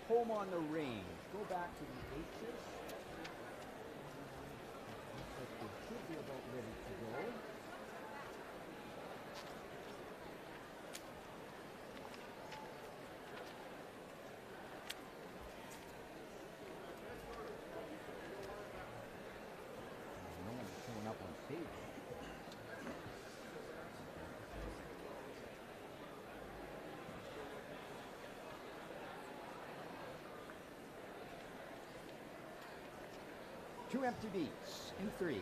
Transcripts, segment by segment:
home on the range. Go back to the H's. They should be about ready to go. No one's showing up on stage. Two empty beats in 3.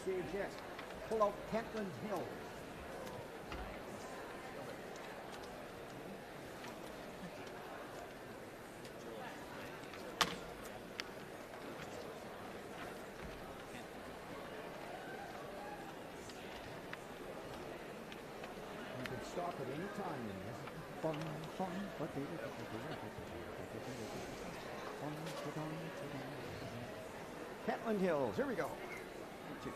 Stage yet. Pull out Pentland Hill. You can stop at any time in this. Pentland Hills, here we go. 2.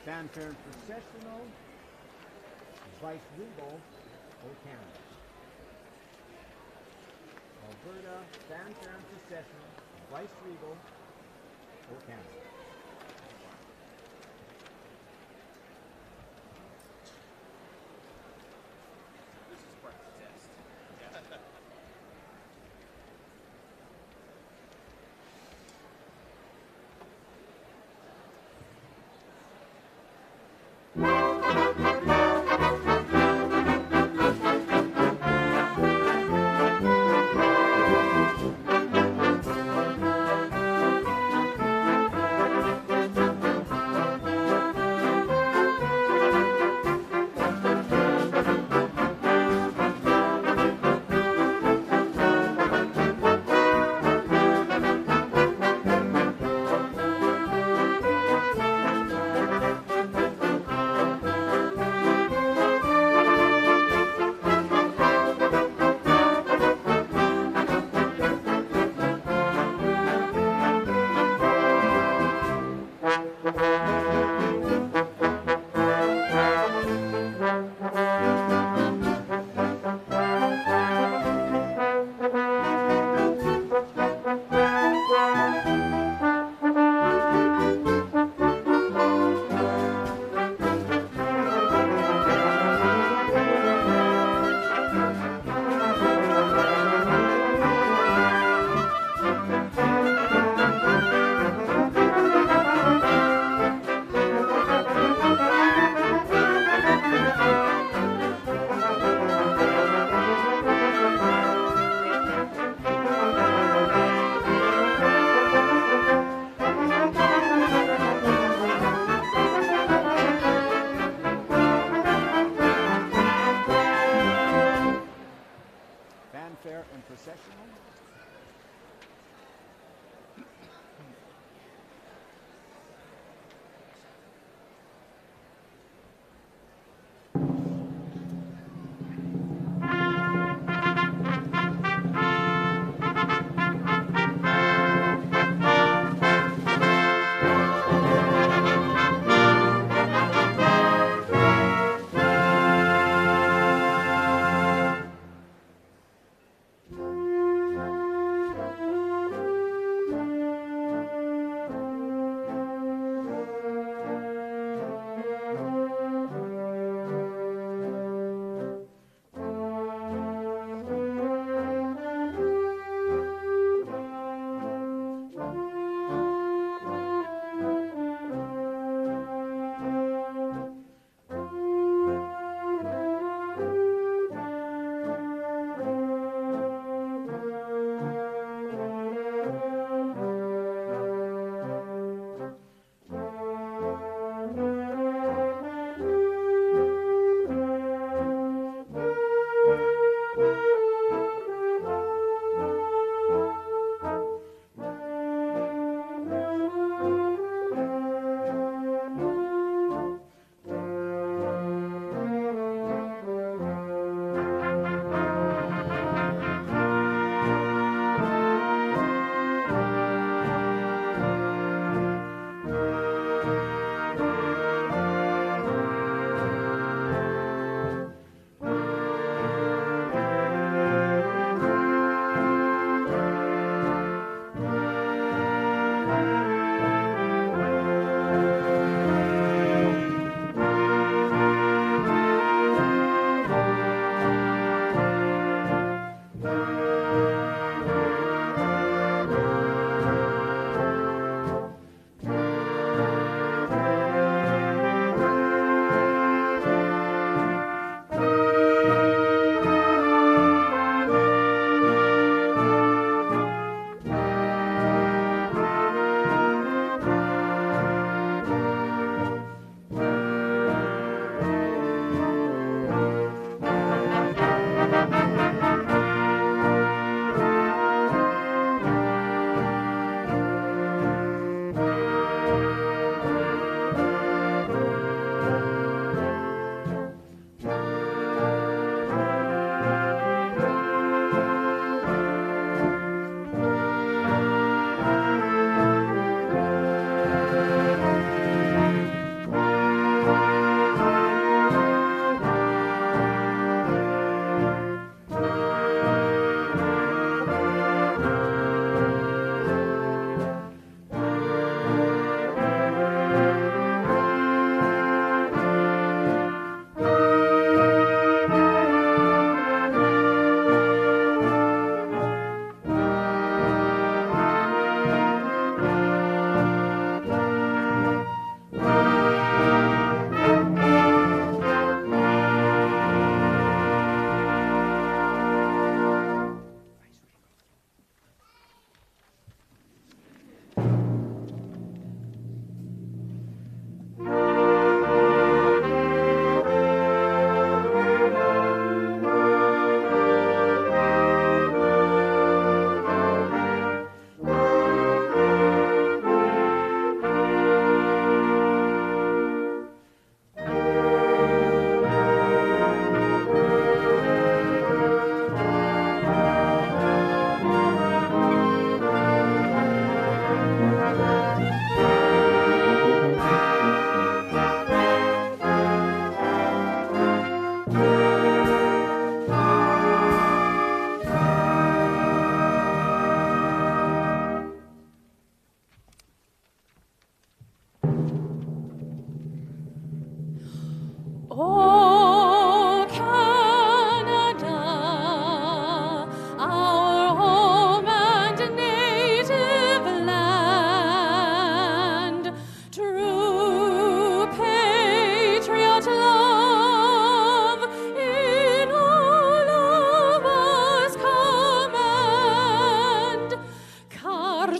Fanfare and processional, vice regal, or Canada. Alberta, fanfare and processional, vice regal, or Canada. This is part of the test.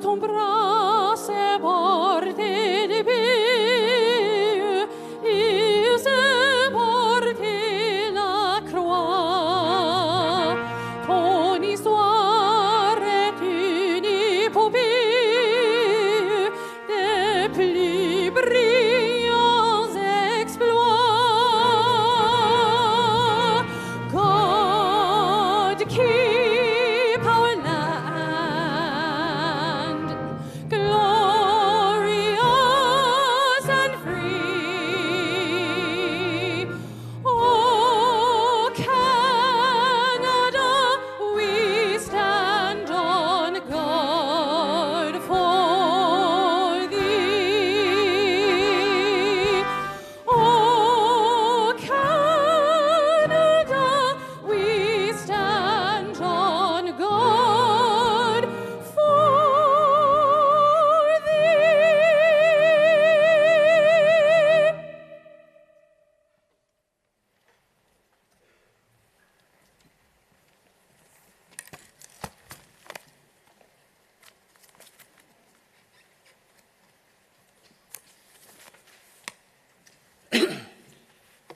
ton bras se porté de pieux, il se porté la croix. Ton histoire est une épopée des plus brillants exploits. God keep our land glorious and free. Oh, Canada, we stand on guard for thee. Oh, Canada, we stand on guard for thee.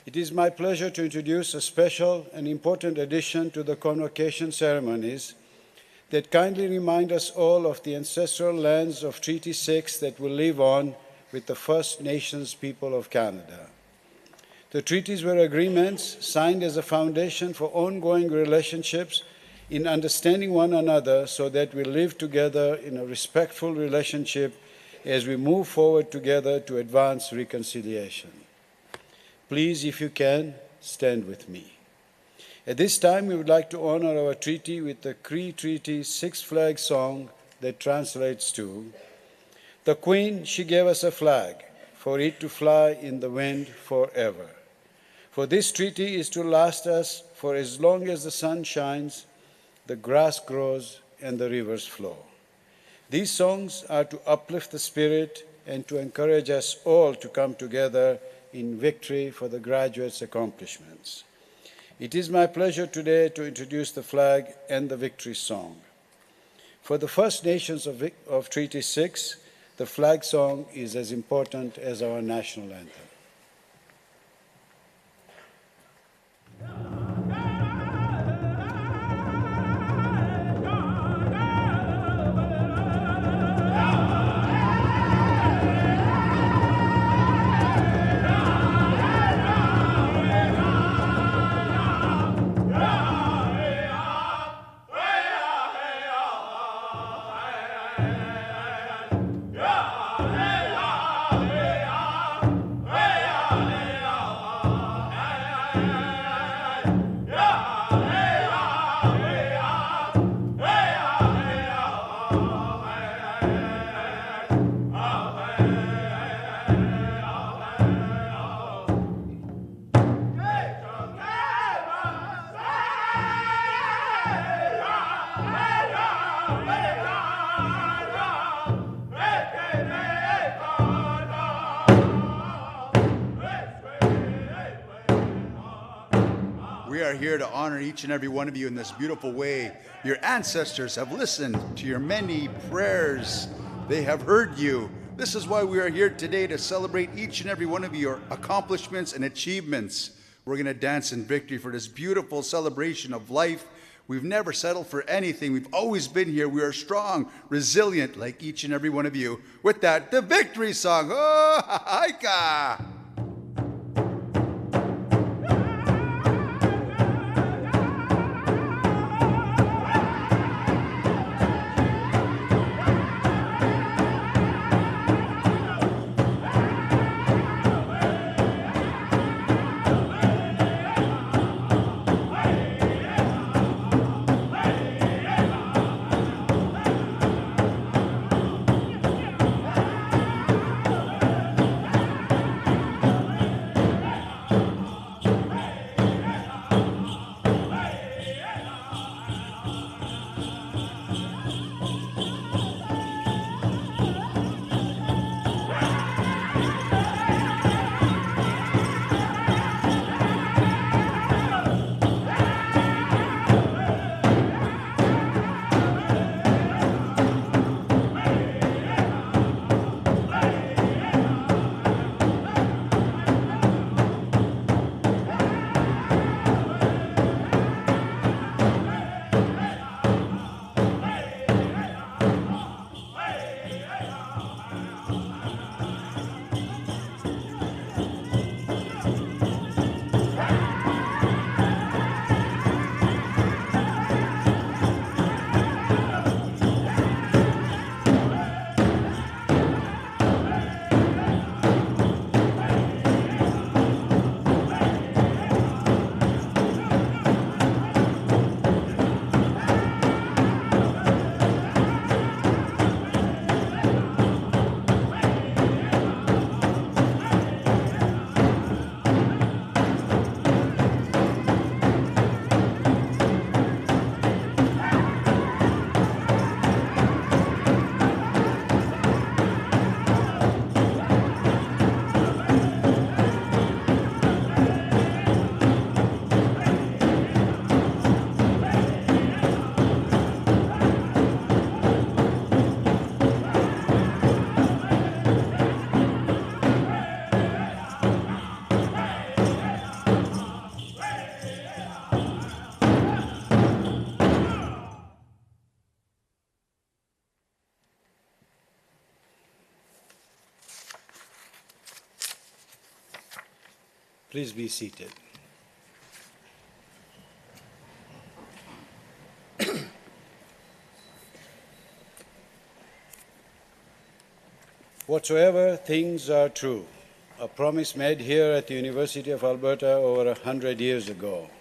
It is my pleasure to introduce a special and important addition to the Convocation ceremonies that kindly remind us all of the ancestral lands of Treaty 6 that will live on with the First Nations people of Canada. The treaties were agreements signed as a foundation for ongoing relationships in understanding one another so that we live together in a respectful relationship as we move forward together to advance reconciliation. Please, if you can, stand with me. At this time, we would like to honor our treaty with the Cree Treaty Six Flag song that translates to, "The Queen, she gave us a flag, for it to fly in the wind forever. For this treaty is to last us for as long as the sun shines, the grass grows, and the rivers flow." These songs are to uplift the spirit and to encourage us all to come together in victory for the graduates' accomplishments. It is my pleasure today to introduce the flag and the victory song. For the First Nations of Treaty 6, the flag song is as important as our national anthem. We are here to honor each and every one of you in this beautiful way. Your ancestors have listened to your many prayers. They have heard you. This is why we are here today, to celebrate each and every one of your accomplishments and achievements. We're going to dance in victory for this beautiful celebration of life. We've never settled for anything. We've always been here. We are strong, resilient, like each and every one of you. With that, the victory song. Oh, haika! Please be seated. Whatsoever things are true, a promise made here at the University of Alberta over 100 years ago.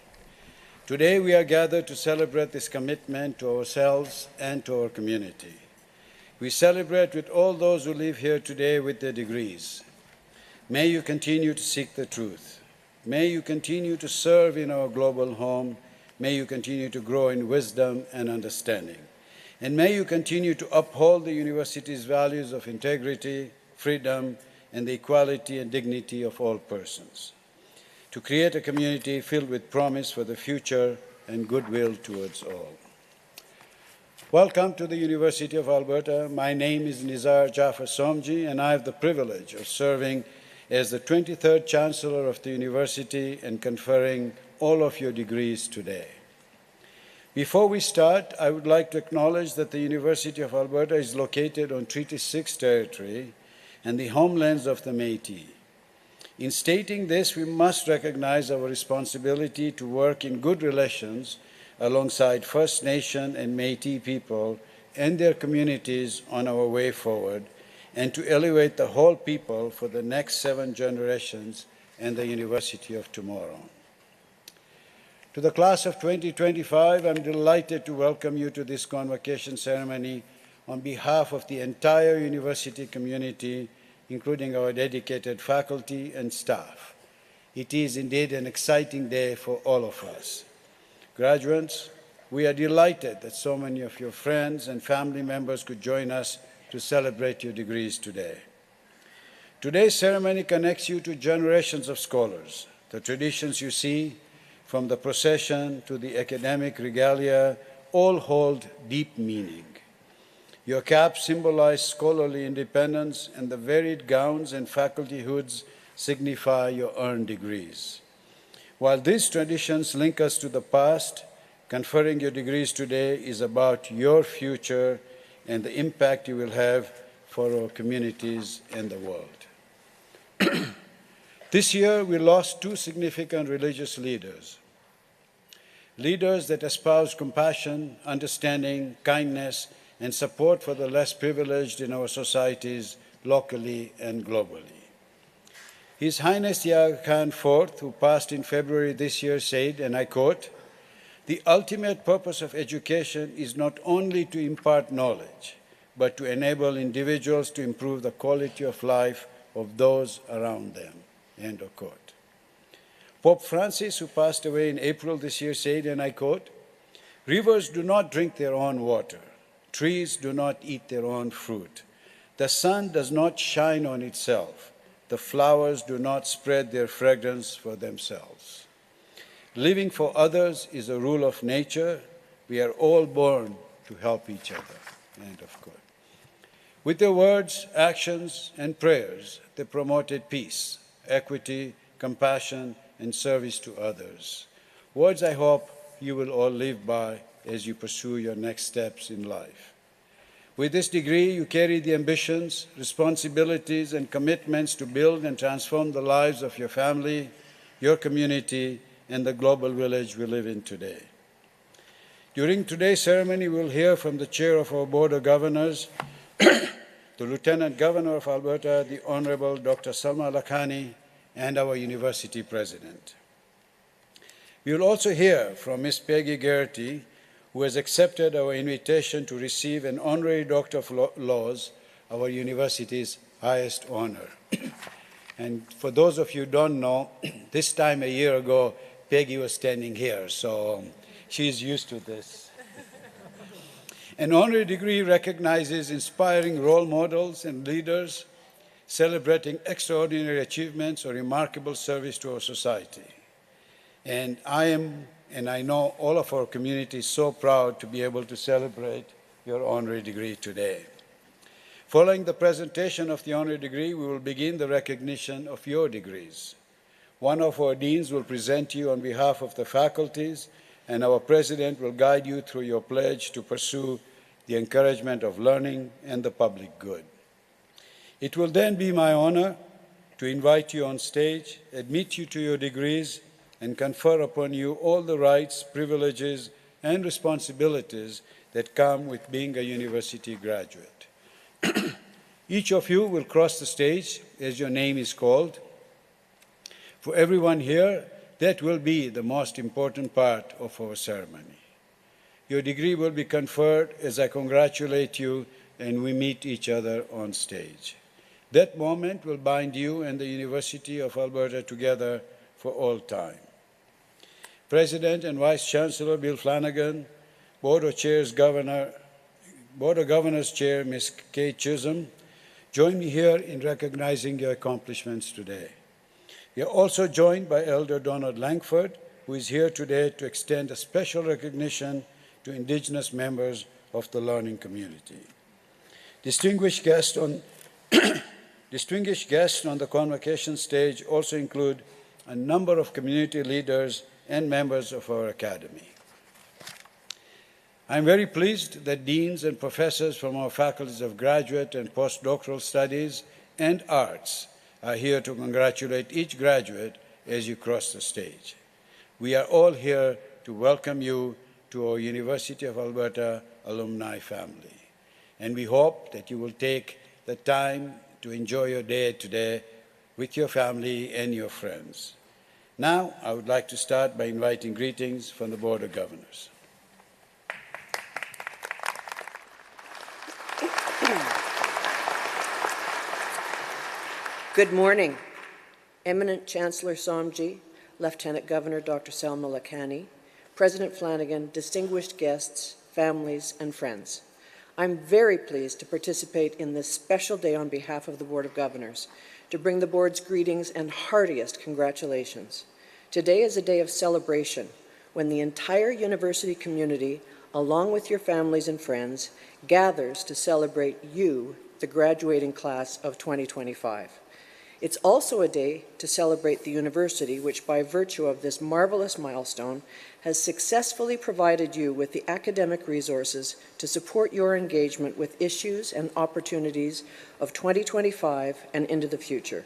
Today we are gathered to celebrate this commitment to ourselves and to our community. We celebrate with all those who live here today with their degrees. May you continue to seek the truth. May you continue to serve in our global home. May you continue to grow in wisdom and understanding. And may you continue to uphold the university's values of integrity, freedom, and the equality and dignity of all persons, to create a community filled with promise for the future and goodwill towards all. Welcome to the University of Alberta. My name is Nizar Jafar Somji, and I have the privilege of serving as the 23rd Chancellor of the University and conferring all of your degrees today. Before we start, I would like to acknowledge that the University of Alberta is located on Treaty 6 territory and the homelands of the Métis. In stating this, we must recognize our responsibility to work in good relations alongside First Nation and Métis people and their communities on our way forward, and to elevate the whole people for the next 7 generations and the University of tomorrow. To the class of 2025, I'm delighted to welcome you to this convocation ceremony on behalf of the entire university community, including our dedicated faculty and staff. It is indeed an exciting day for all of us. Graduates, we are delighted that so many of your friends and family members could join us to celebrate your degrees today. Today's ceremony connects you to generations of scholars. The traditions you see, from the procession to the academic regalia, all hold deep meaning. Your caps symbolize scholarly independence, and the varied gowns and faculty hoods signify your earned degrees. While these traditions link us to the past, conferring your degrees today is about your future and the impact you will have for our communities and the world. This year, we lost 2 significant religious leaders that espouse compassion, understanding, kindness, and support for the less privileged in our societies, locally and globally. His Highness the Aga Khan IV, who passed in February this year, said, and I quote, "The ultimate purpose of education is not only to impart knowledge, but to enable individuals to improve the quality of life of those around them." End of quote. Pope Francis, who passed away in April this year, said, and I quote, "Rivers do not drink their own water. Trees do not eat their own fruit. The sun does not shine on itself. The flowers do not spread their fragrance for themselves. Living for others is a rule of nature. We are all born to help each other." End of quote. With their words, actions, and prayers, they promoted peace, equity, compassion, and service to others. Words I hope you will all live by as you pursue your next steps in life. With this degree, you carry the ambitions, responsibilities, and commitments to build and transform the lives of your family, your community, and the global village we live in today. During today's ceremony, we'll hear from the chair of our Board of Governors, the Lieutenant Governor of Alberta, the Honorable Dr. Salma Lakhani, and our university president. We will also hear from Ms. Peggy Geraghty, who has accepted our invitation to receive an honorary Doctor of Laws, our university's highest honor. And for those of you who don't know, this time a year ago, Peggy was standing here, so she's used to this. An honorary degree recognizes inspiring role models and leaders celebrating extraordinary achievements or remarkable service to our society. And I know all of our community is so proud to be able to celebrate your honorary degree today. Following the presentation of the honorary degree, we will begin the recognition of your degrees. One of our deans will present you on behalf of the faculties, and our president will guide you through your pledge to pursue the encouragement of learning and the public good. It will then be my honor to invite you on stage, admit you to your degrees, and confer upon you all the rights, privileges, and responsibilities that come with being a university graduate. Each of you will cross the stage as your name is called. For everyone here, that will be the most important part of our ceremony. Your degree will be conferred as I congratulate you and we meet each other on stage. That moment will bind you and the University of Alberta together for all time. President and Vice Chancellor Bill Flanagan, Board of Governors Chair Ms. Kay Chisholm, join me here in recognizing your accomplishments today. We are also joined by Elder Donald Langford, who is here today to extend a special recognition to Indigenous members of the learning community. Distinguished guests on the convocation stage also include a number of community leaders and members of our academy. I am very pleased that deans and professors from our faculties of graduate and postdoctoral studies and arts are here to congratulate each graduate as you cross the stage. We are all here to welcome you to our University of Alberta alumni family. And we hope that you will take the time to enjoy your day today with your family and your friends. Now, I would like to start by inviting greetings from the Board of Governors. Good morning, Eminent Chancellor Somji, Lieutenant Governor Dr. Selma Lakhani, President Flanagan, distinguished guests, families, and friends. I'm very pleased to participate in this special day on behalf of the Board of Governors, to bring the Board's greetings and heartiest congratulations. Today is a day of celebration when the entire university community, along with your families and friends, gathers to celebrate you, the graduating class of 2025. It's also a day to celebrate the university, which by virtue of this marvelous milestone has successfully provided you with the academic resources to support your engagement with issues and opportunities of 2025 and into the future.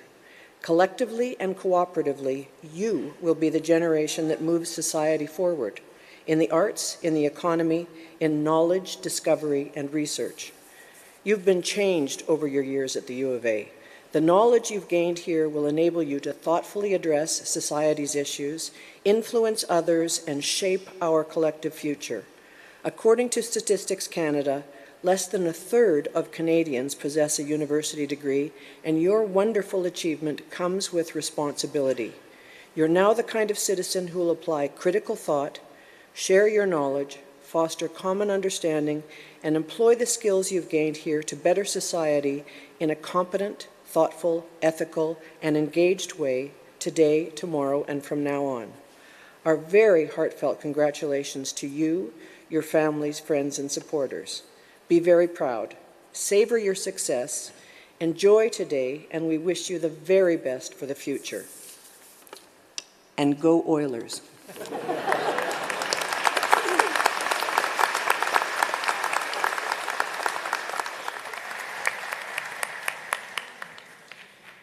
Collectively and cooperatively, you will be the generation that moves society forward in the arts, in the economy, in knowledge, discovery, and research. You've been changed over your years at the U of A. The knowledge you've gained here will enable you to thoughtfully address society's issues, influence others, and shape our collective future. According to Statistics Canada, less than a third of Canadians possess a university degree, and your wonderful achievement comes with responsibility. You're now the kind of citizen who will apply critical thought, share your knowledge, foster common understanding, and employ the skills you've gained here to better society in a competent, thoughtful, ethical, and engaged way today, tomorrow, and from now on. Our very heartfelt congratulations to you, your families, friends, and supporters. Be very proud. Savor your success. Enjoy today, and we wish you the very best for the future. And go Oilers.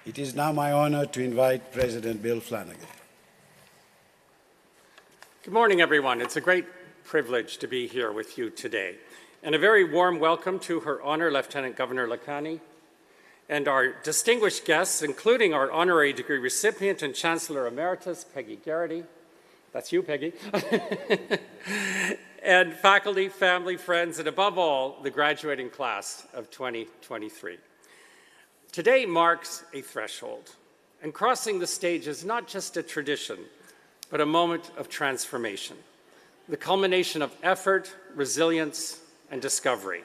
It is now my honor to invite President Bill Flanagan. Good morning, everyone. It's a great privilege to be here with you today. And a very warm welcome to Her Honor Lieutenant Governor Lakhani and our distinguished guests, including our honorary degree recipient and Chancellor Emeritus, Peggy Garrity. That's you, Peggy. And faculty, family, friends, and above all, the graduating class of 2023. Today marks a threshold, and crossing the stage is not just a tradition, but a moment of transformation, the culmination of effort, resilience, and discovery.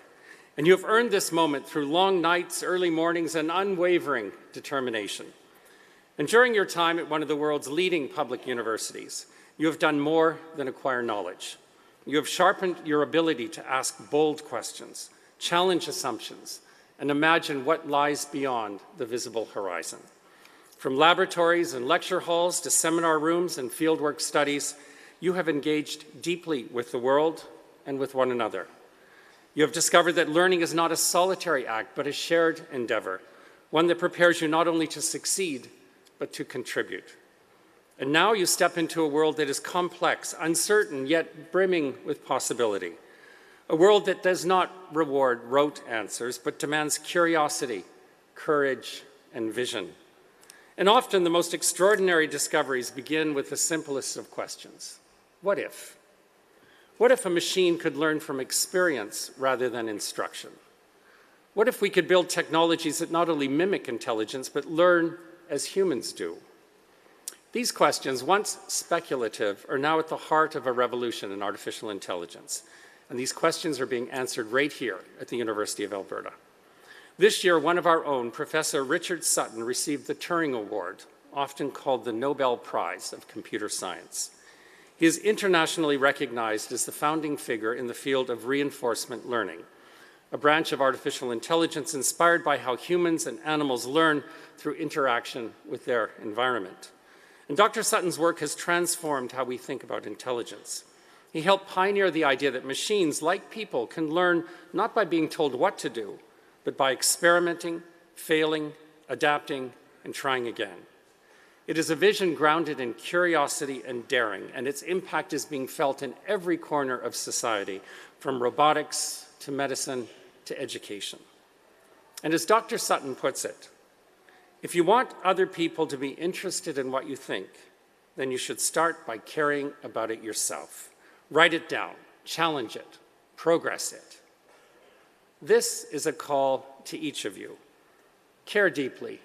And you have earned this moment through long nights, early mornings, and unwavering determination. And during your time at one of the world's leading public universities, you have done more than acquire knowledge. You have sharpened your ability to ask bold questions, challenge assumptions, and imagine what lies beyond the visible horizon. From laboratories and lecture halls to seminar rooms and fieldwork studies, you have engaged deeply with the world and with one another. You have discovered that learning is not a solitary act, but a shared endeavor, one that prepares you not only to succeed, but to contribute. And now you step into a world that is complex, uncertain, yet brimming with possibility. A world that does not reward rote answers, but demands curiosity, courage, and vision. And often the most extraordinary discoveries begin with the simplest of questions. What if? What if a machine could learn from experience rather than instruction? What if we could build technologies that not only mimic intelligence, but learn as humans do? These questions, once speculative, are now at the heart of a revolution in artificial intelligence. And these questions are being answered right here at the University of Alberta. This year, one of our own, Professor Richard Sutton, received the Turing Award, often called the Nobel Prize of Computer Science. He is internationally recognized as the founding figure in the field of reinforcement learning, a branch of artificial intelligence inspired by how humans and animals learn through interaction with their environment. And Dr. Sutton's work has transformed how we think about intelligence. He helped pioneer the idea that machines, like people, can learn not by being told what to do, but by experimenting, failing, adapting, and trying again. It is a vision grounded in curiosity and daring, and its impact is being felt in every corner of society, from robotics to medicine to education. And as Dr. Sutton puts it, if you want other people to be interested in what you think, then you should start by caring about it yourself. Write it down, challenge it, progress it. This is a call to each of you. Care deeply,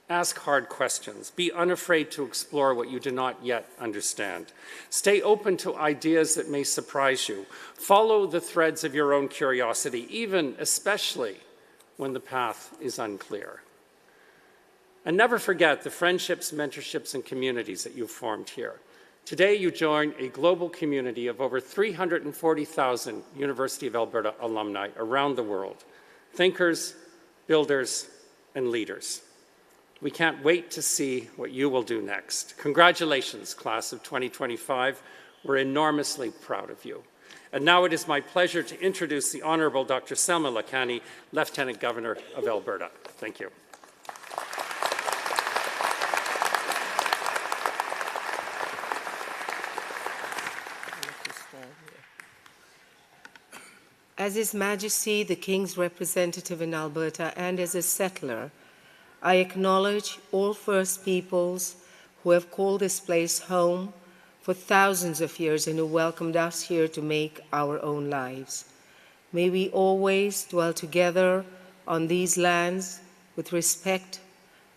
ask hard questions, be unafraid to explore what you do not yet understand. Stay open to ideas that may surprise you. Follow the threads of your own curiosity, especially when the path is unclear. And never forget the friendships, mentorships, and communities that you've formed here. Today, you join a global community of over 340,000 University of Alberta alumni around the world, thinkers, builders, and leaders. We can't wait to see what you will do next. Congratulations, class of 2025. We're enormously proud of you. And now it is my pleasure to introduce the Honourable Dr. Selma Lakhani, Lieutenant Governor of Alberta. Thank you. As His Majesty, the King's representative in Alberta, and as a settler, I acknowledge all First Peoples who have called this place home for thousands of years and who welcomed us here to make our own lives. May we always dwell together on these lands with respect,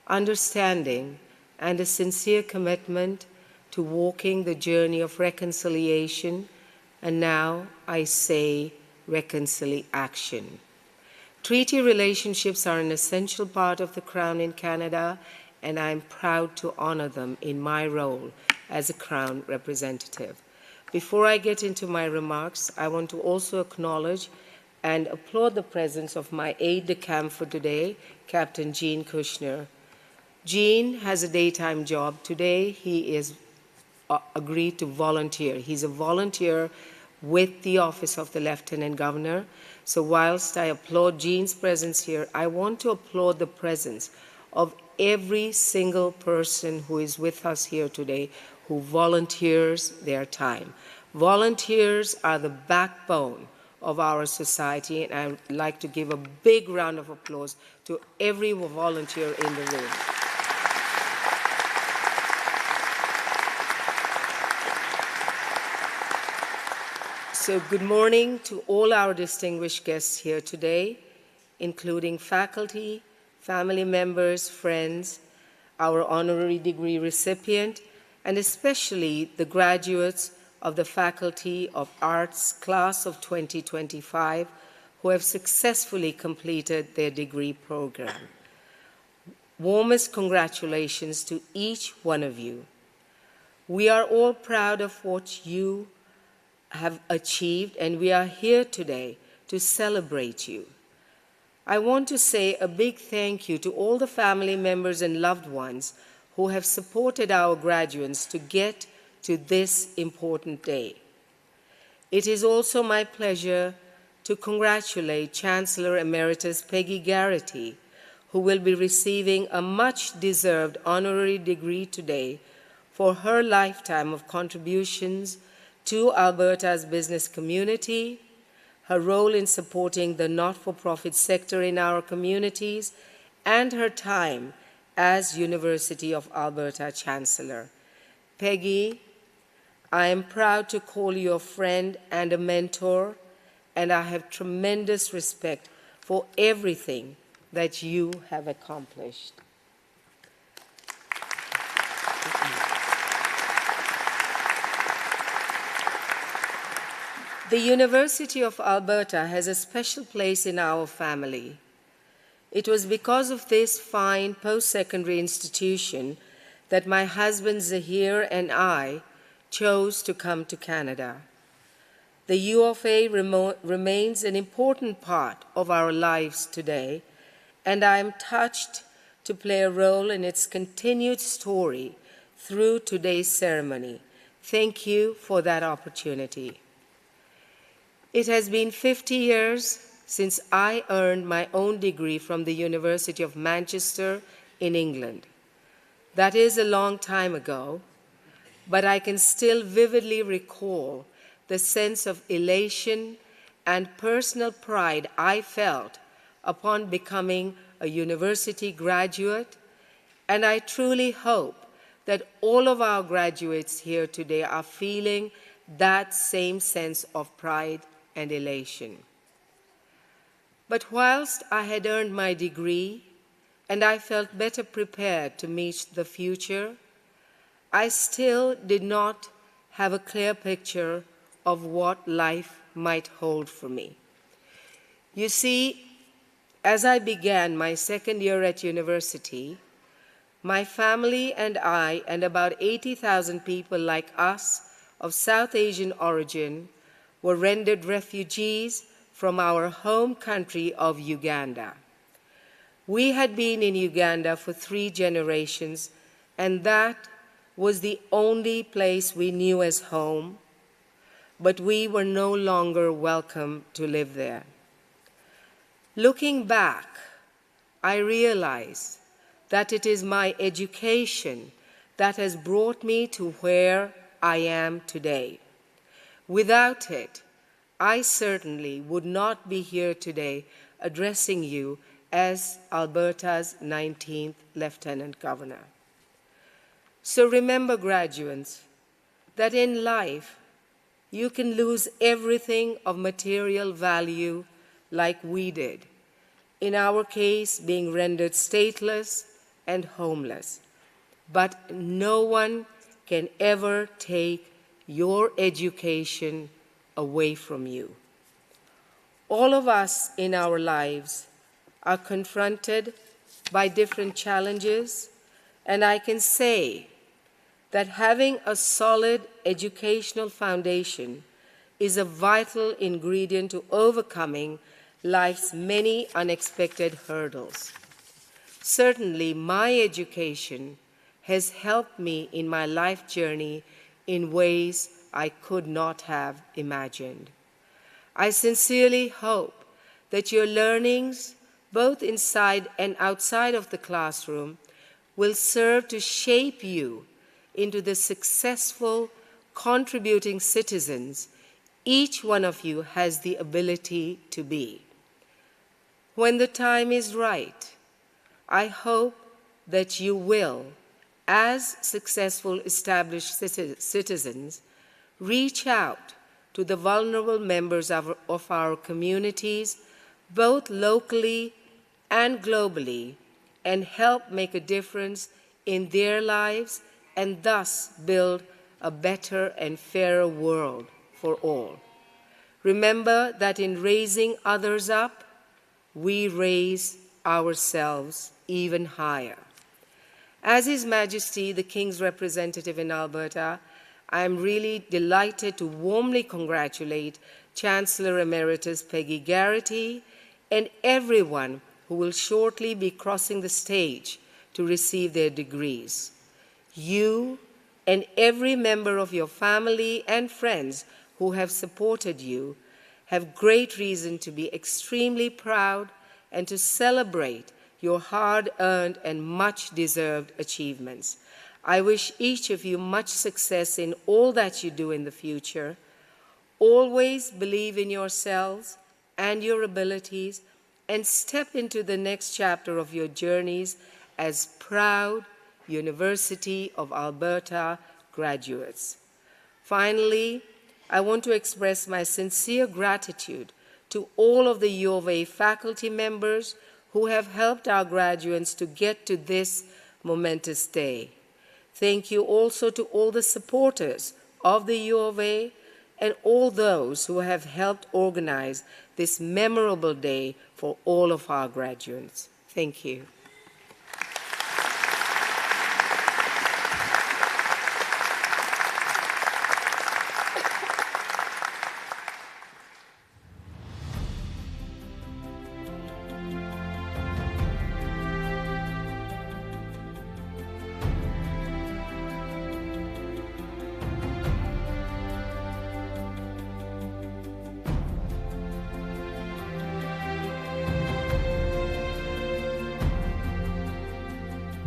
understanding, and a sincere commitment to walking the journey of reconciliation, and now I say reconciliation. Treaty relationships are an essential part of the Crown in Canada, and I'm proud to honor them in my role as a Crown representative. Before I get into my remarks, I want to also acknowledge and applaud the presence of my aide-de-camp for today, Captain Gene Kushner. Gene has a daytime job. Today, he is agreed to volunteer. He's a volunteer with the Office of the Lieutenant Governor. So whilst I applaud Gene's presence here, I want to applaud the presence of every single person who is with us here today who volunteers their time. Volunteers are the backbone of our society, and I'd like to give a big round of applause to every volunteer in the room. So good morning to all our distinguished guests here today, including faculty, family members, friends, our honorary degree recipient, and especially the graduates of the Faculty of Arts class of 2025 who have successfully completed their degree program. Warmest congratulations to each one of you. We are all proud of what you have achieved, and we are here today to celebrate you. I want to say a big thank you to all the family members and loved ones who have supported our graduates to get to this important day. It is also my pleasure to congratulate Chancellor Emeritus Peggy Garrity, who will be receiving a much-deserved honorary degree today for her lifetime of contributions to Alberta's business community, her role in supporting the not-for-profit sector in our communities, and her time as University of Alberta Chancellor. Peggy, I am proud to call you a friend and a mentor, and I have tremendous respect for everything that you have accomplished. The University of Alberta has a special place in our family. It was because of this fine post-secondary institution that my husband Zahir and I chose to come to Canada. The U of A remains an important part of our lives today, and I am touched to play a role in its continued story through today's ceremony. Thank you for that opportunity. It has been 50 years since I earned my own degree from the University of Manchester in England. That is a long time ago, but I can still vividly recall the sense of elation and personal pride I felt upon becoming a university graduate, and I truly hope that all of our graduates here today are feeling that same sense of pride and elation. But whilst I had earned my degree and I felt better prepared to meet the future, I still did not have a clear picture of what life might hold for me. You see, as I began my second year at university, my family and I and about 80,000 people like us of South Asian origin were rendered refugees from our home country of Uganda. We had been in Uganda for 3 generations, and that was the only place we knew as home, but we were no longer welcome to live there. Looking back, I realize that it is my education that has brought me to where I am today. Without it, I certainly would not be here today addressing you as Alberta's 19th Lieutenant Governor. So remember, graduates, that in life, you can lose everything of material value like we did, in our case being rendered stateless and homeless. But no one can ever take your education away from you. All of us in our lives are confronted by different challenges, and I can say that having a solid educational foundation is a vital ingredient to overcoming life's many unexpected hurdles. Certainly, my education has helped me in my life journey in ways I could not have imagined. I sincerely hope that your learnings, both inside and outside of the classroom, will serve to shape you into the successful, contributing citizens each one of you has the ability to be. When the time is right, I hope that you will, as successful established citizens, reach out to the vulnerable members of our communities, both locally and globally, and help make a difference in their lives and thus build a better and fairer world for all. Remember that in raising others up, we raise ourselves even higher. As His Majesty, the King's representative in Alberta, I am really delighted to warmly congratulate Chancellor Emeritus Peggy Garrity and everyone who will shortly be crossing the stage to receive their degrees. You and every member of your family and friends who have supported you have great reason to be extremely proud and to celebrate your hard-earned and much-deserved achievements. I wish each of you much success in all that you do in the future. Always believe in yourselves and your abilities and step into the next chapter of your journeys as proud University of Alberta graduates. Finally, I want to express my sincere gratitude to all of the U of A faculty members who have helped our graduates to get to this momentous day. Thank you also to all the supporters of the U of A and all those who have helped organize this memorable day for all of our graduates. Thank you.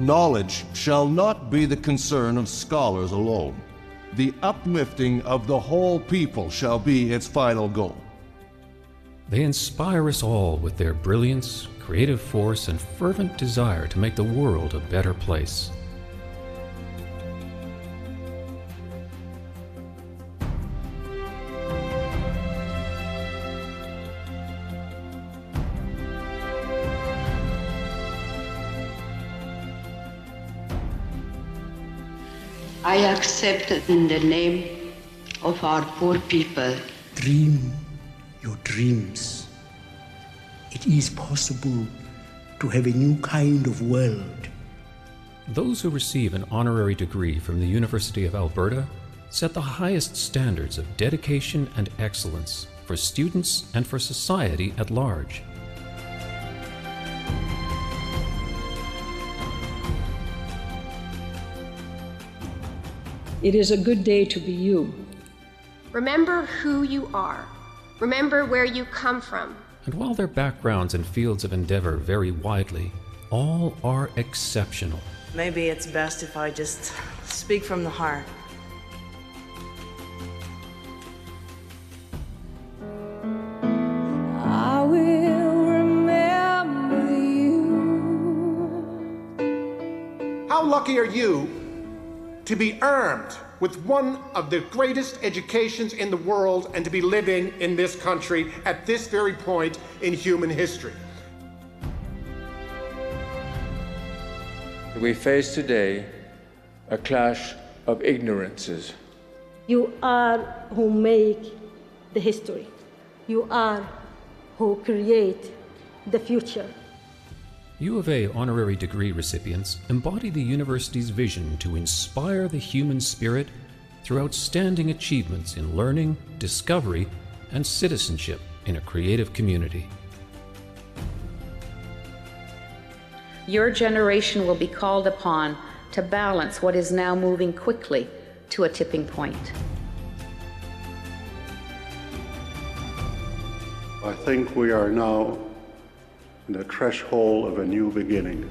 Knowledge shall not be the concern of scholars alone. The uplifting of the whole people shall be its final goal. They inspire us all with their brilliance, creative force, and fervent desire to make the world a better place. I accept in the name of our poor people. Dream your dreams. It is possible to have a new kind of world. Those who receive an honorary degree from the University of Alberta set the highest standards of dedication and excellence for students and for society at large. It is a good day to be you. Remember who you are. Remember where you come from. And while their backgrounds and fields of endeavor vary widely, all are exceptional. Maybe it's best if I just speak from the heart. I will remember you. How lucky are you to be armed with one of the greatest educations in the world and to be living in this country at this very point in human history. We face today a clash of ignorances. You are who make the history. You are who create the future. U of A honorary degree recipients embody the university's vision to inspire the human spirit through outstanding achievements in learning, discovery, and citizenship in a creative community. Your generation will be called upon to balance what is now moving quickly to a tipping point. I think we are now in the threshold of a new beginning.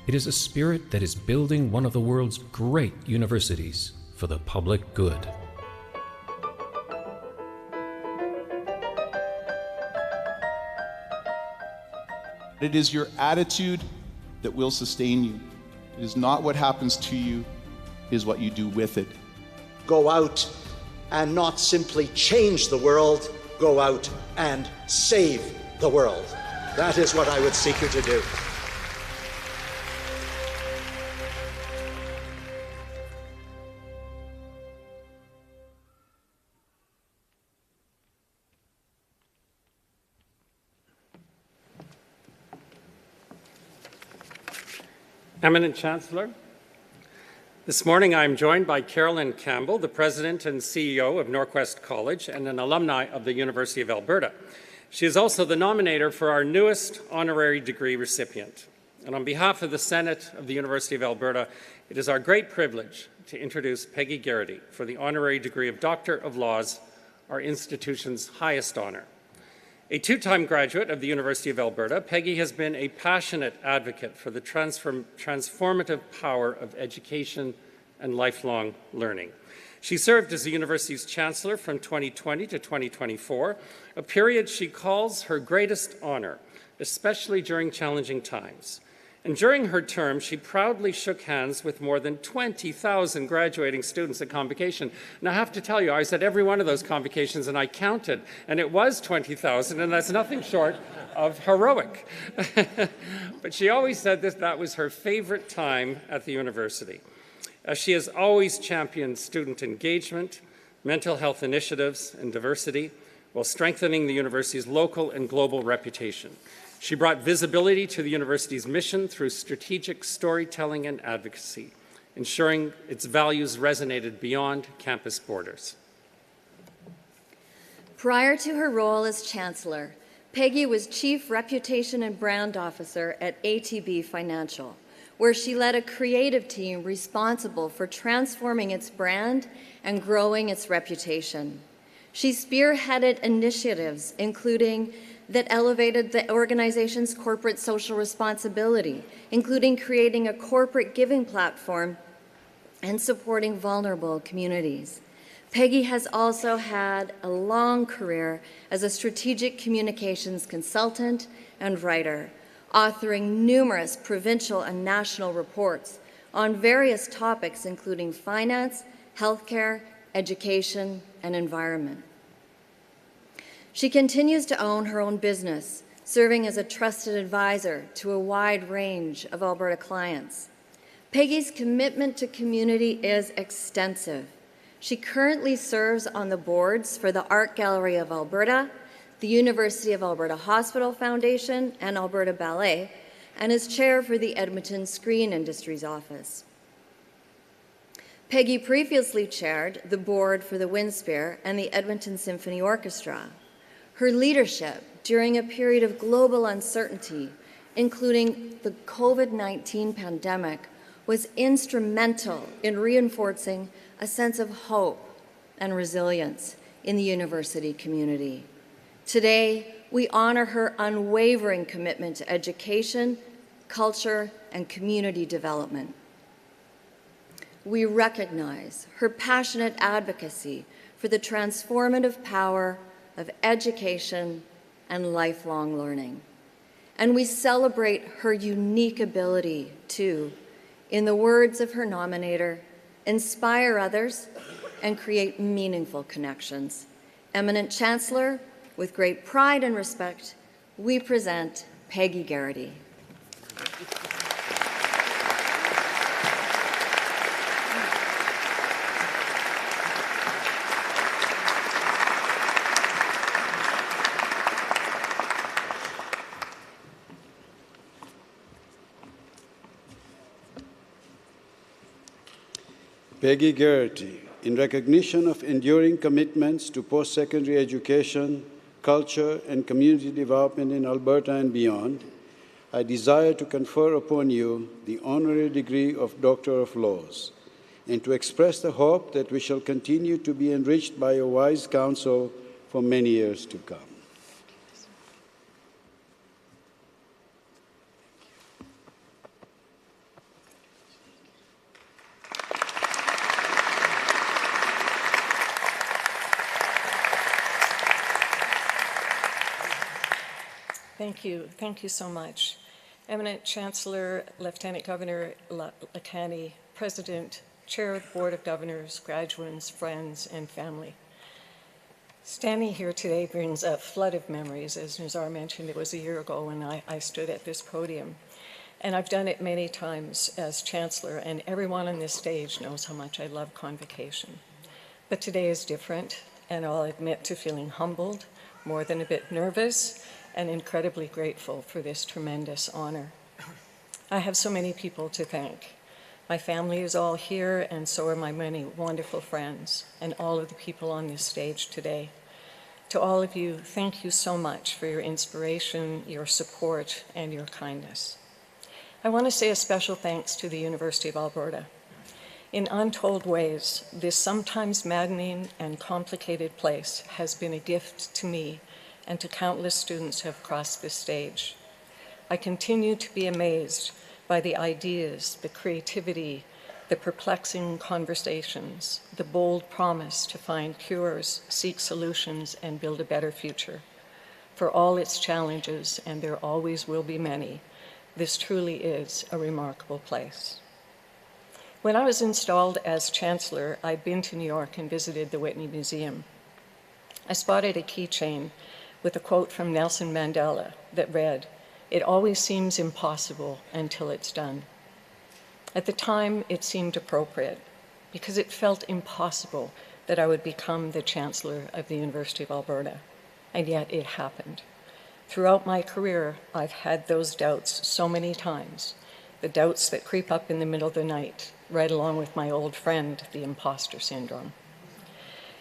It is a spirit that is building one of the world's great universities for the public good. It is your attitude that will sustain you. It is not what happens to you, it is what you do with it. Go out and not simply change the world, go out and save the world. That is what I would seek you to do. Eminent Chancellor, this morning I am joined by Carolyn Campbell, the President and CEO of Norquest College and an alumni of the University of Alberta. She is also the nominator for our newest honorary degree recipient. And on behalf of the Senate of the University of Alberta, it is our great privilege to introduce Peggy Garrity for the honorary degree of Doctor of Laws, our institution's highest honor. A two-time graduate of the University of Alberta, Peggy has been a passionate advocate for the transformative power of education and lifelong learning. She served as the university's chancellor from 2020 to 2024, a period she calls her greatest honor, especially during challenging times. And during her term, she proudly shook hands with more than 20,000 graduating students at Convocation. And I have to tell you, I was at every one of those convocations and I counted, and it was 20,000, and that's nothing short of heroic. But she always said that was her favorite time at the university. She has always championed student engagement, mental health initiatives, and diversity, while strengthening the university's local and global reputation. She brought visibility to the university's mission through strategic storytelling and advocacy, ensuring its values resonated beyond campus borders. Prior to her role as Chancellor, Peggy was Chief Reputation and Brand Officer at ATB Financial, where she led a creative team responsible for transforming its brand and growing its reputation. She spearheaded initiatives including that elevated the organization's corporate social responsibility, including creating a corporate giving platform and supporting vulnerable communities. Peggy has also had a long career as a strategic communications consultant and writer, authoring numerous provincial and national reports on various topics including finance, healthcare, education, and environment. She continues to own her own business, serving as a trusted advisor to a wide range of Alberta clients. Peggy's commitment to community is extensive. She currently serves on the boards for the Art Gallery of Alberta, the University of Alberta Hospital Foundation, and Alberta Ballet, and is chair for the Edmonton Screen Industries Office. Peggy previously chaired the board for the Windspear and the Edmonton Symphony Orchestra. Her leadership during a period of global uncertainty, including the COVID-19 pandemic, was instrumental in reinforcing a sense of hope and resilience in the university community. Today, we honor her unwavering commitment to education, culture, and community development. We recognize her passionate advocacy for the transformative power of education and lifelong learning. And we celebrate her unique ability to, in the words of her nominator, inspire others and create meaningful connections. Eminent Chancellor, with great pride and respect, we present Peggy Garrity. Peggy Garrity, in recognition of enduring commitments to post-secondary education, culture, and community development in Alberta and beyond, I desire to confer upon you the honorary degree of Doctor of Laws, and to express the hope that we shall continue to be enriched by your wise counsel for many years to come. Thank you so much. Eminent Chancellor, Lieutenant Governor Lacani, President, Chair of the Board of Governors, graduates, friends, and family. Standing here today brings a flood of memories. As Nizar mentioned, it was a year ago when I stood at this podium. And I've done it many times as Chancellor, and everyone on this stage knows how much I love Convocation. But today is different, and I'll admit to feeling humbled, more than a bit nervous, and incredibly grateful for this tremendous honor. I have so many people to thank. My family is all here, and so are my many wonderful friends, and all of the people on this stage today. To all of you, thank you so much for your inspiration, your support, and your kindness. I want to say a special thanks to the University of Alberta. In untold ways, this sometimes maddening and complicated place has been a gift to me and to countless students who have crossed this stage. I continue to be amazed by the ideas, the creativity, the perplexing conversations, the bold promise to find cures, seek solutions, and build a better future. For all its challenges, and there always will be many, this truly is a remarkable place. When I was installed as Chancellor, I'd been to New York and visited the Whitney Museum. I spotted a keychain with a quote from Nelson Mandela that read, "It always seems impossible until it's done." At the time, it seemed appropriate because it felt impossible that I would become the Chancellor of the University of Alberta, and yet it happened. Throughout my career, I've had those doubts so many times, the doubts that creep up in the middle of the night, right along with my old friend, the imposter syndrome.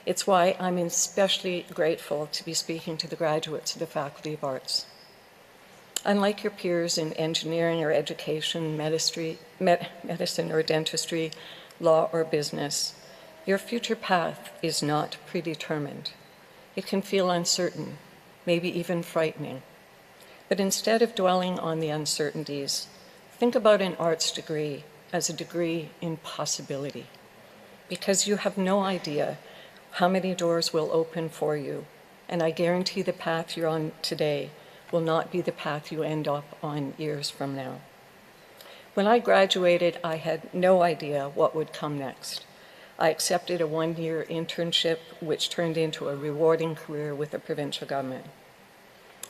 It's why I'm especially grateful to be speaking to the graduates of the Faculty of Arts. Unlike your peers in engineering or education, medicine or dentistry, law or business, your future path is not predetermined. It can feel uncertain, maybe even frightening. But instead of dwelling on the uncertainties, think about an arts degree as a degree in possibility, because you have no idea how many doors will open for you, and I guarantee the path you're on today will not be the path you end up on years from now. When I graduated, I had no idea what would come next. I accepted a one-year internship, which turned into a rewarding career with the provincial government.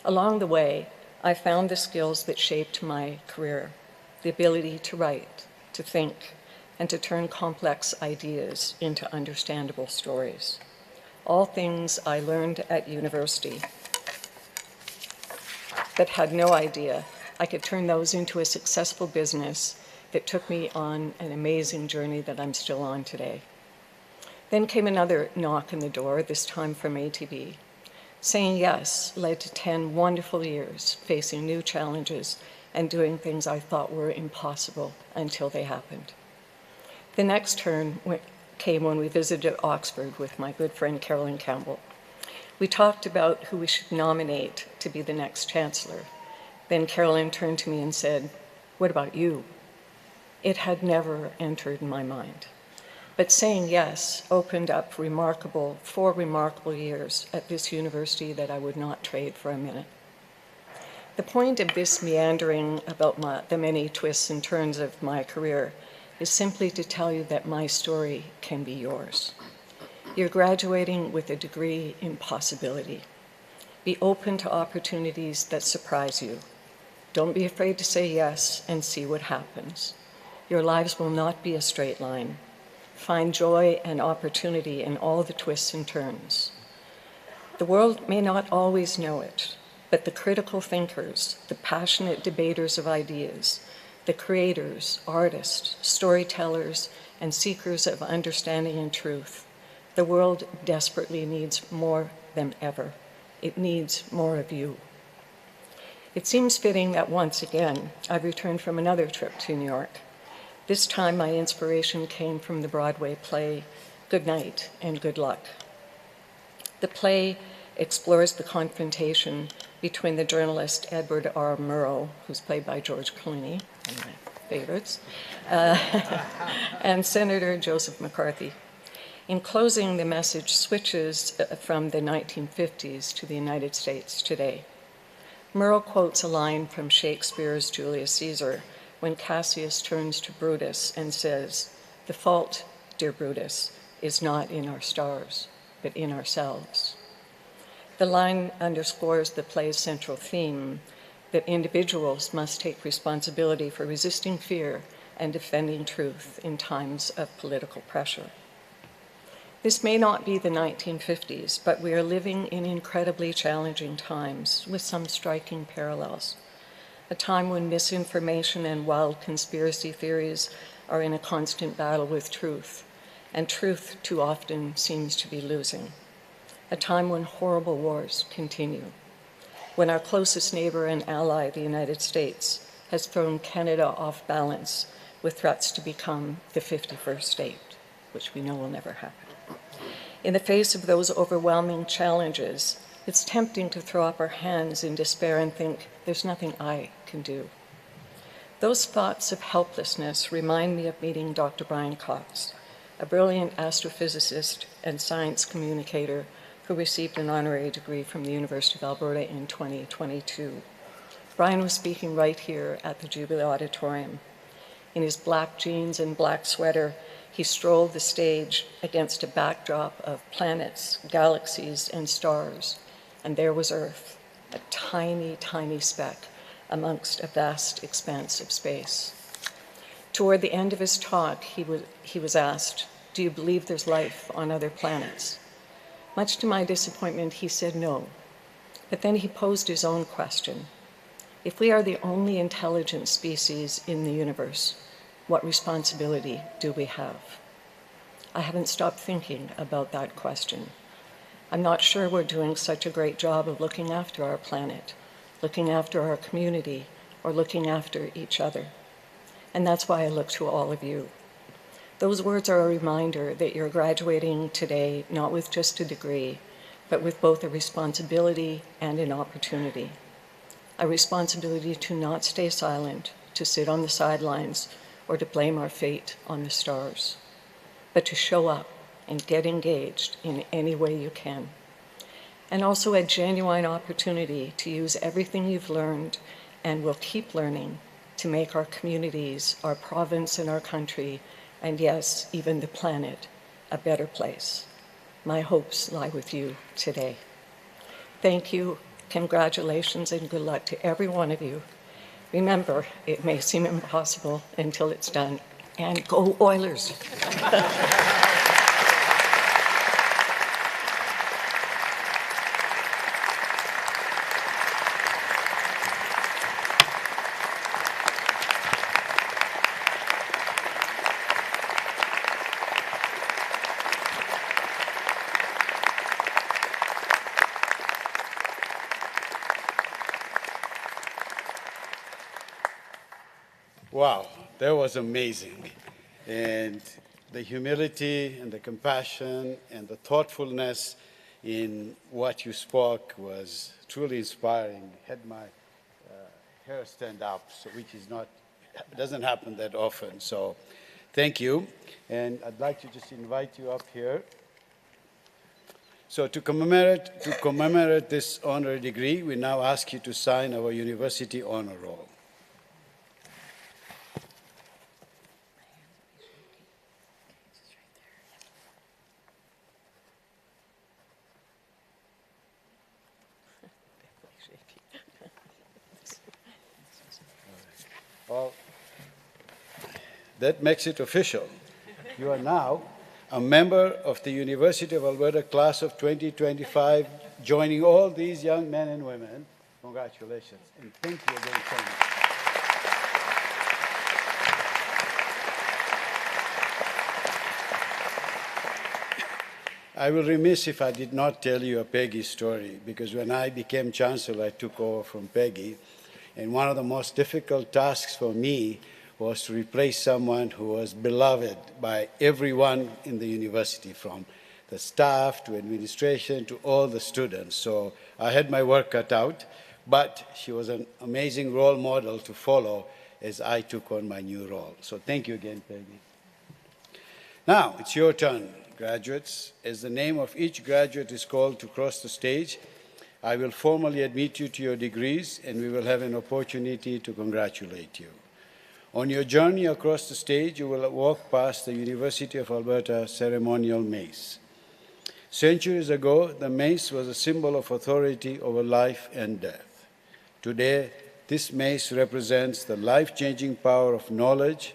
Along the way, I found the skills that shaped my career, the ability to write, to think, and to turn complex ideas into understandable stories. All things I learned at university, but had no idea I could turn those into a successful business that took me on an amazing journey that I'm still on today. Then came another knock on the door, this time from ATB. Saying yes led to 10 wonderful years facing new challenges and doing things I thought were impossible until they happened. The next turn came when we visited Oxford with my good friend Carolyn Campbell. We talked about who we should nominate to be the next Chancellor. Then Carolyn turned to me and said, "What about you?" It had never entered my mind. But saying yes opened up 4 remarkable years at this university that I would not trade for a minute. The point of this meandering about the many twists and turns of my career is simply to tell you that my story can be yours. You're graduating with a degree in possibility. Be open to opportunities that surprise you. Don't be afraid to say yes and see what happens. Your lives will not be a straight line. Find joy and opportunity in all the twists and turns. The world may not always know it, but the critical thinkers, the passionate debaters of ideas, the creators, artists, storytellers, and seekers of understanding and truth, the world desperately needs more than ever. It needs more of you. It seems fitting that once again, I've returned from another trip to New York. This time, my inspiration came from the Broadway play, Good Night and Good Luck. The play explores the confrontation between the journalist Edward R. Murrow, who's played by George Clooney, one of my favorites, and Senator Joseph McCarthy. In closing, the message switches from the 1950s to the United States today. Murrow quotes a line from Shakespeare's Julius Caesar when Cassius turns to Brutus and says, "The fault, dear Brutus, is not in our stars, but in ourselves." The line underscores the play's central theme that individuals must take responsibility for resisting fear and defending truth in times of political pressure. This may not be the 1950s, but we are living in incredibly challenging times with some striking parallels. A time when misinformation and wild conspiracy theories are in a constant battle with truth, and truth too often seems to be losing. A time when horrible wars continue, when our closest neighbor and ally, the United States, has thrown Canada off balance with threats to become the 51st state, which we know will never happen. In the face of those overwhelming challenges, it's tempting to throw up our hands in despair and think, there's nothing I can do. Those thoughts of helplessness remind me of meeting Dr. Brian Cox, a brilliant astrophysicist and science communicator who received an honorary degree from the University of Alberta in 2022. Brian was speaking right here at the Jubilee Auditorium. In his black jeans and black sweater, he strolled the stage against a backdrop of planets, galaxies, and stars. And there was Earth, a tiny, tiny speck amongst a vast expanse of space. Toward the end of his talk, he was asked, "Do you believe there's life on other planets?" Much to my disappointment, he said no. But then he posed his own question. If we are the only intelligent species in the universe, what responsibility do we have? I haven't stopped thinking about that question. I'm not sure we're doing such a great job of looking after our planet, looking after our community, or looking after each other. And that's why I look to all of you. Those words are a reminder that you're graduating today not with just a degree, but with both a responsibility and an opportunity. A responsibility to not stay silent, to sit on the sidelines, or to blame our fate on the stars, but to show up and get engaged in any way you can. And also a genuine opportunity to use everything you've learned and will keep learning to make our communities, our province and our country, and yes, even the planet, a better place. My hopes lie with you today. Thank you, congratulations, and good luck to every one of you. Remember, it may seem impossible until it's done. And go Oilers! Wow, that was amazing. And the humility and the compassion and the thoughtfulness in what you spoke was truly inspiring. Had my hair stand up, so which is not, doesn't happen that often. So thank you. And I'd like to just invite you up here. So to commemorate this honorary degree, we now ask you to sign our university honor roll. Well, that makes it official. You are now a member of the University of Alberta class of 2025, joining all these young men and women. Congratulations, and thank you again so much. I will remiss if I did not tell you a Peggy story, because when I became Chancellor, I took over from Peggy. And one of the most difficult tasks for me was to replace someone who was beloved by everyone in the university, from the staff to administration to all the students. So I had my work cut out, but she was an amazing role model to follow as I took on my new role. So thank you again, Peggy. Now, it's your turn, graduates. As the name of each graduate is called to cross the stage, I will formally admit you to your degrees, and we will have an opportunity to congratulate you. On your journey across the stage, you will walk past the University of Alberta ceremonial mace. Centuries ago, the mace was a symbol of authority over life and death. Today, this mace represents the life-changing power of knowledge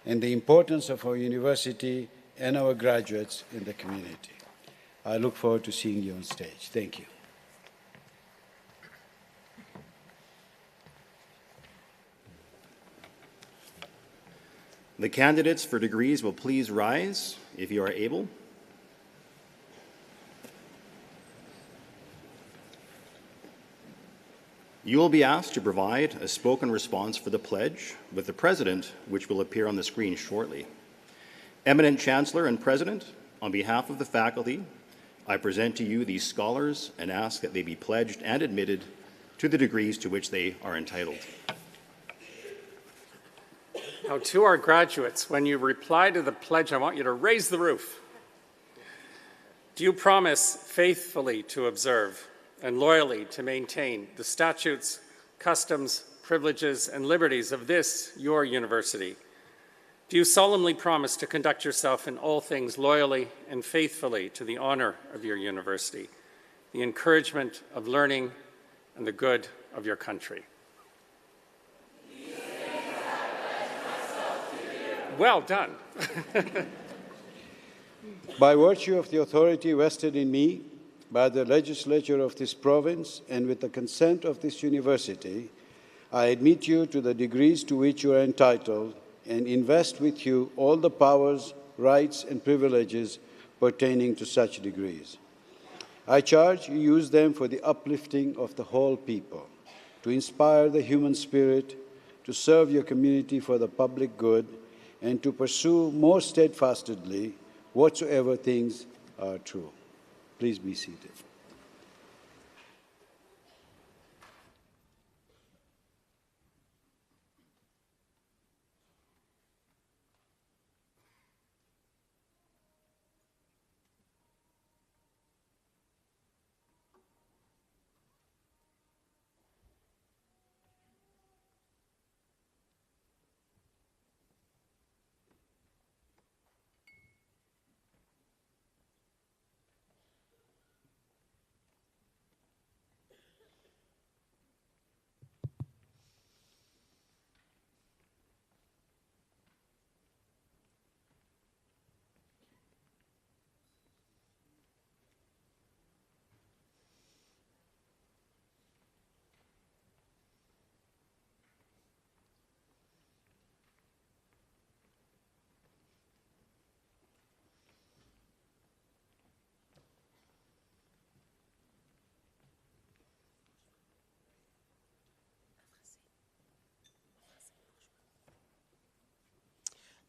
and the importance of our university and our graduates in the community. I look forward to seeing you on stage. Thank you. The candidates for degrees will please rise if you are able. You will be asked to provide a spoken response for the pledge with the President, which will appear on the screen shortly. Eminent Chancellor and President, on behalf of the faculty, I present to you these scholars and ask that they be pledged and admitted to the degrees to which they are entitled. Now, to our graduates, when you reply to the pledge, I want you to raise the roof. Do you promise faithfully to observe and loyally to maintain the statutes, customs, privileges, and liberties of this, your university? Do you solemnly promise to conduct yourself in all things loyally and faithfully to the honor of your university, the encouragement of learning, and the good of your country? Well done. By virtue of the authority vested in me by the legislature of this province and with the consent of this university, I admit you to the degrees to which you are entitled and invest with you all the powers, rights, and privileges pertaining to such degrees. I charge you use them for the uplifting of the whole people, to inspire the human spirit, to serve your community for the public good, and to pursue more steadfastly whatsoever things are true. Please be seated.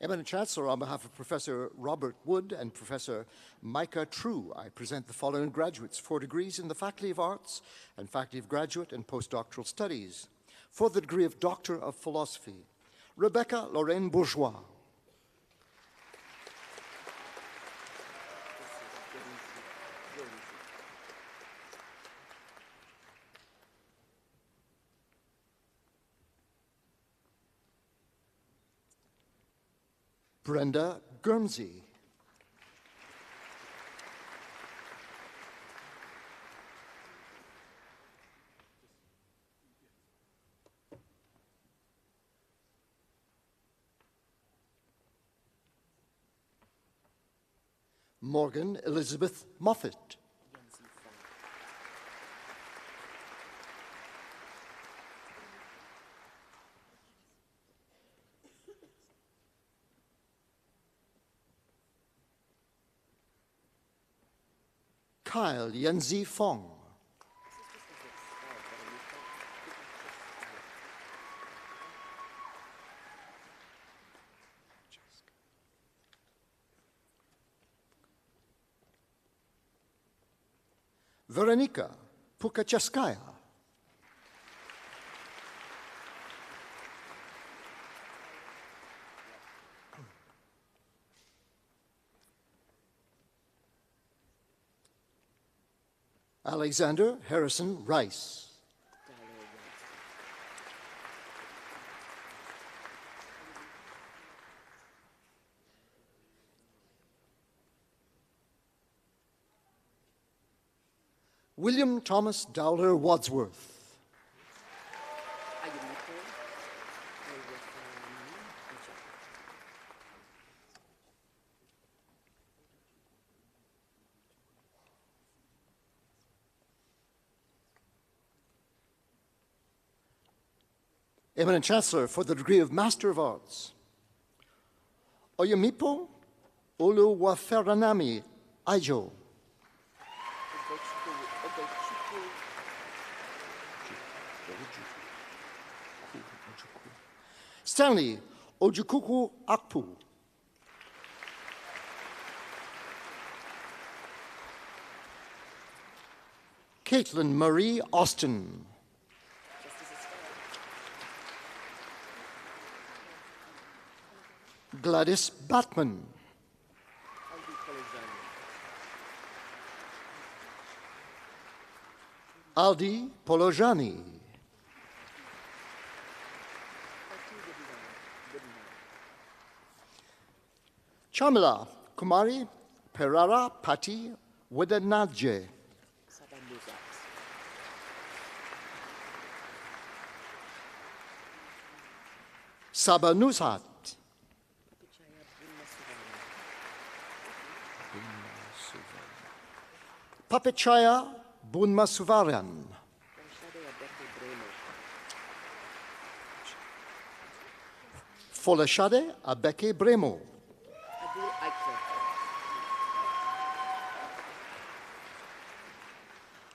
Eminent Chancellor, on behalf of Professor Robert Wood and Professor Micah True, I present the following graduates for degrees in the Faculty of Arts and Faculty of Graduate and Postdoctoral Studies. For the degree of Doctor of Philosophy, Rebecca Lorraine Bourgeois. Brenda Gurmsey. Morgan Elizabeth Moffat. Kyle Yanzi Fong. Veronika Pukachaskaya. Alexander Harrison Rice. William Thomas Dowler Wadsworth. Eminent Chancellor, for the degree of Master of Arts, Oyemipo Oluwaferanami Aijo. Stanley Ojukuku Akpu. Caitlin Marie Austin. Gladys Batman. Aldi Polojani. Chamila Kumari Perara Pati Wedanadje. Saba Nusat. Papichaya Bunmasuvaran. Folashade Abeke Bremo.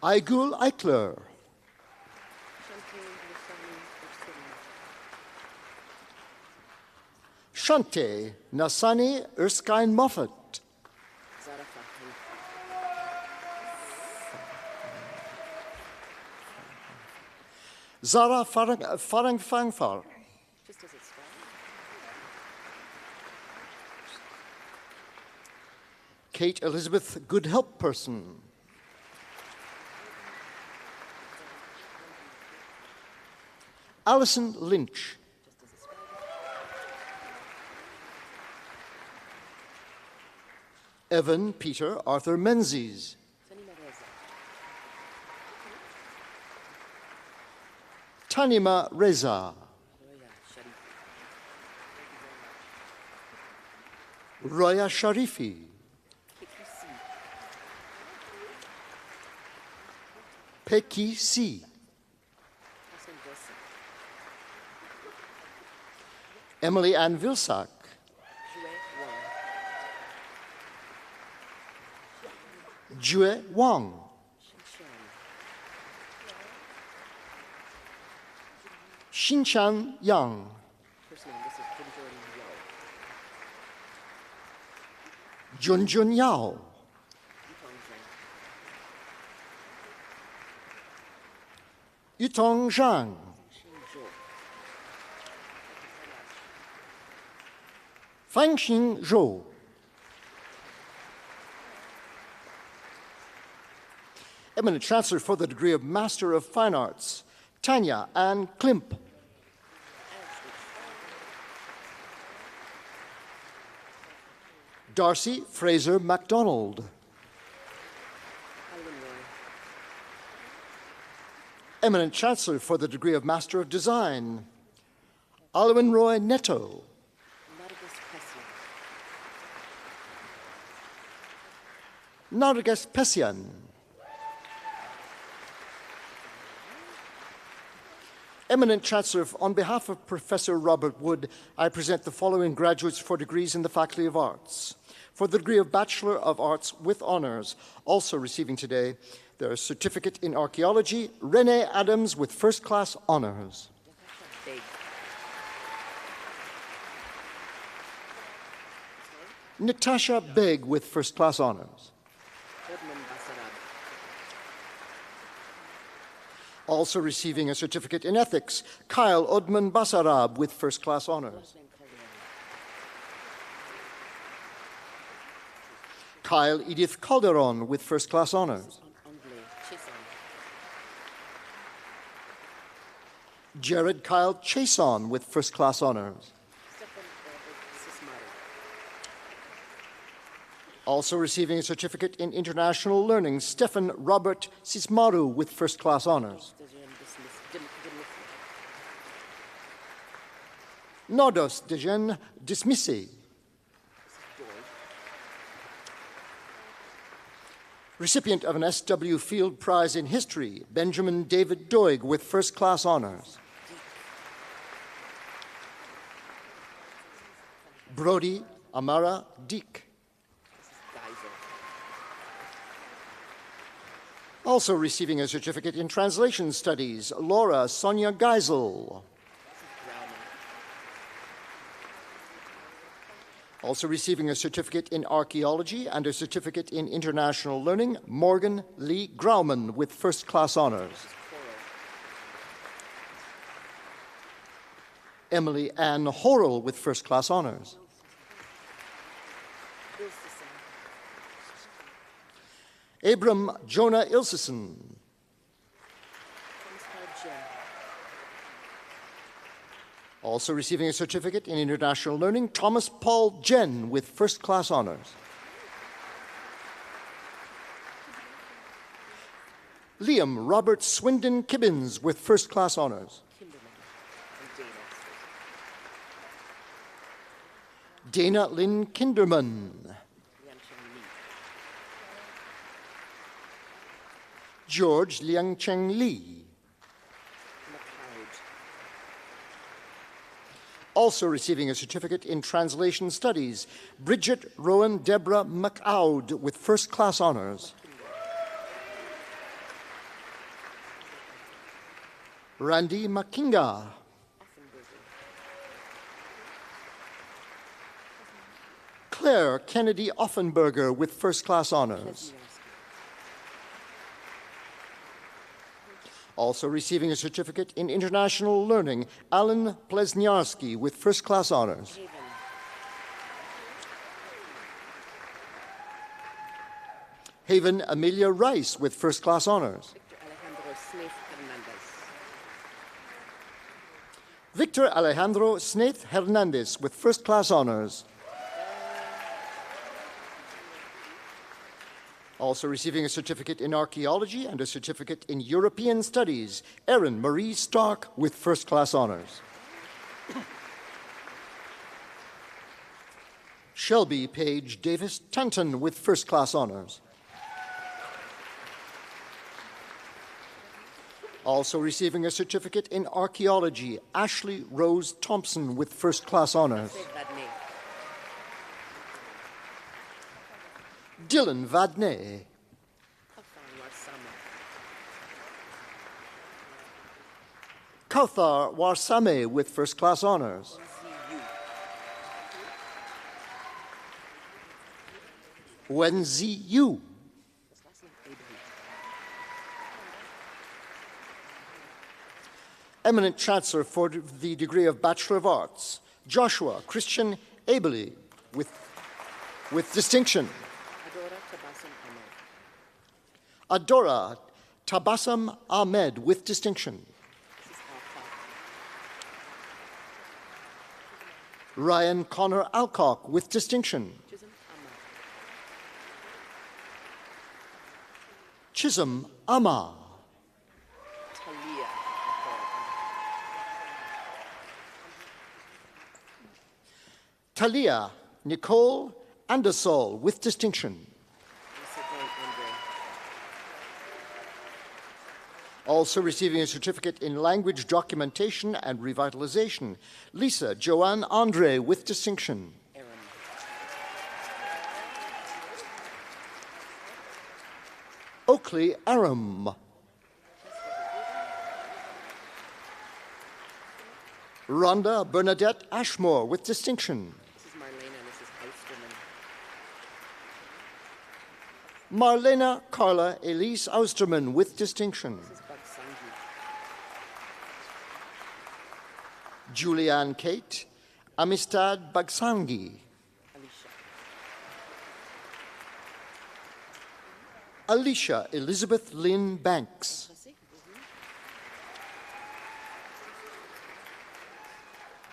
Aigul Eichler. Shante Nasani Erskine Moffat. Zara Farang Fangfar. Kate Elizabeth Good Help Person. Alison Lynch. Evan Peter Arthur Menzies. Tanima Reza. Roya Sharifi. Peki Si. Emily Ann Vilsack. Jue Wang. Shinchan Yang. Junjun Yao. Yutong Zhang. Fangxing Zhou. Eminent Chancellor for the degree of Master of Fine Arts, Tanya Ann Klimp. Darcy Fraser MacDonald. Eminent Chancellor for the degree of Master of Design, Alwyn Roy Neto. Narges Pesian. Eminent Chancellor, on behalf of Professor Robert Wood, I present the following graduates for degrees in the Faculty of Arts. For the degree of Bachelor of Arts with Honours, also receiving today their Certificate in Archaeology, Renee Adams with First Class Honours. Natasha Beg with First Class Honours. Also receiving a Certificate in Ethics, Kyle Odman Basarab with First Class Honours. Kyle Edith Calderon with First Class Honours. Jared Kyle Chason with First Class Honours. Also receiving a Certificate in International Learning, Stefan Robert Sismaru with First Class Honours. Nordos Dejen Dismissi. Recipient of an S.W. Field Prize in History, Benjamin David Doig with First Class Honours. Brody Amara Deek. Also receiving a certificate in translation studies, Laura Sonia Geisel. Also receiving a certificate in archaeology and a certificate in international learning, Morgan Lee Grauman with first-class honors. Emily Ann Horrell with first-class honors. Abram Jonah Ilsison. Also receiving a certificate in international learning, Thomas Paul Jen with first-class honors. Liam Robert Swindon Kibbins with first-class honors. Dana Lynn Kinderman. George Liang Cheng Lee. Also receiving a certificate in translation studies, Bridget Rowan Deborah McAud with first-class honors. Randy Makinga. Claire Kennedy Offenberger with first-class honors. Also receiving a certificate in international learning, Alan Plesniarski with first-class honors. Haven Amelia Rice with first-class honors. Victor Alejandro Snaith Hernandez with first-class honors. Also receiving a certificate in archaeology and a certificate in European studies, Erin Marie Stark with first-class honors. Shelby Page Davis Tanton with first-class honors. Also receiving a certificate in archaeology, Ashley Rose Thompson with first-class honors. Dylan Vadney. Kauthar Warsame with first-class honors. Wenzi Yu. Eminent Chancellor for the degree of Bachelor of Arts, Joshua Christian Abely with distinction. Adora Tabassum Ahmed with distinction. Ryan Connor Alcock with distinction. Chisholm Amma. Talia Nicole Andersol with distinction. Also receiving a certificate in language documentation and revitalization, Lisa Joanne Andre with distinction. Oakley Aram. Rhonda Bernadette Ashmore with distinction. Marlena Carla Elise Austerman with distinction. Julianne Kate Amistad Bagsangi. Alicia Elizabeth Lynn Banks.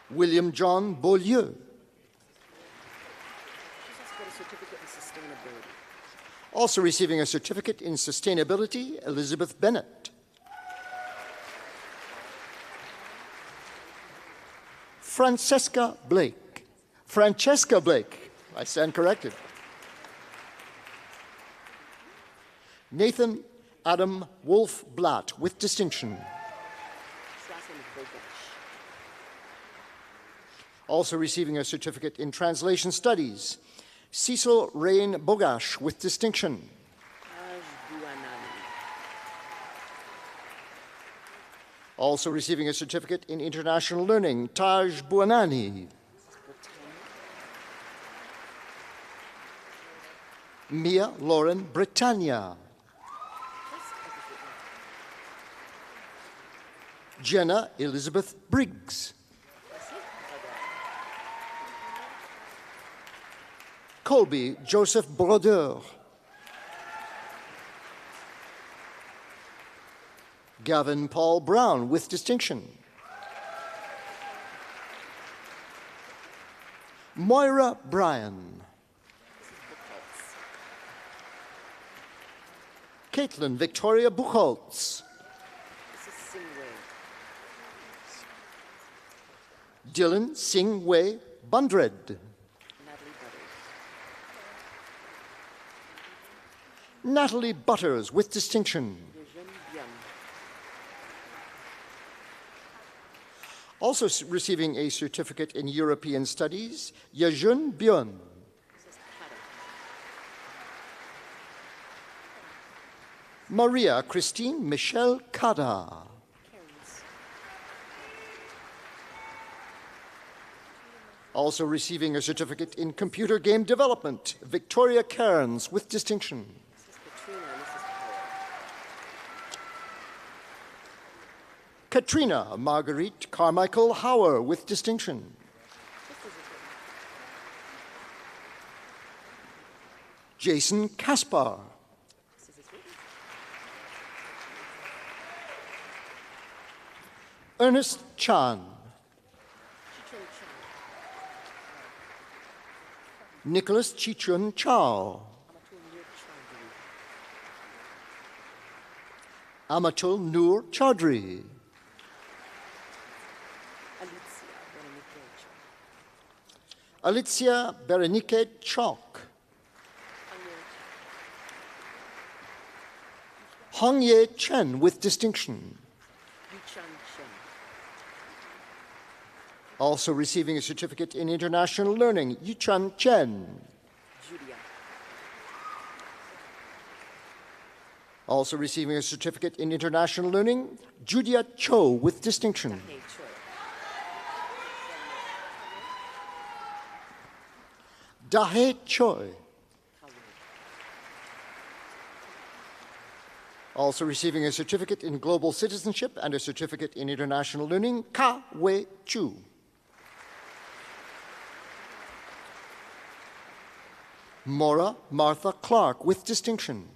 William John Beaulieu. Also receiving a certificate in sustainability, Elizabeth Bennett. Francesca Blake. Francesca Blake. I stand corrected. Nathan Adam Wolf Blatt with distinction. Also receiving a certificate in translation studies, Cecil Rain Bogash with distinction. Also receiving a certificate in international learning, Taj Buanani. Mia Lauren Britannia. Jenna Elizabeth Briggs. Colby Joseph Brodeur. Gavin Paul Brown with distinction. Moira Bryan. Caitlin Victoria Buchholz. Dylan Sing Wei Bundred. Natalie Butters with distinction. Also receiving a certificate in European Studies, Yejun Byun. Maria Christine Michelle Kada. Also receiving a certificate in computer game development, Victoria Cairns with distinction. Katrina Marguerite Carmichael Hauer with distinction. Jason Kaspar. Ernest Chan. Nicholas Chichun Chow. Amatul Noor Chaudhry. Alicia Berenike Chalk. Hong Ye Chen with distinction. Also receiving a certificate in international learning, Yuchan Chen. Also receiving a certificate in international learning, Judia Cho with distinction. Dahe Choi. Also receiving a certificate in global citizenship and a certificate in international learning, Ka Wei Chu. Maura Martha Clark with distinction.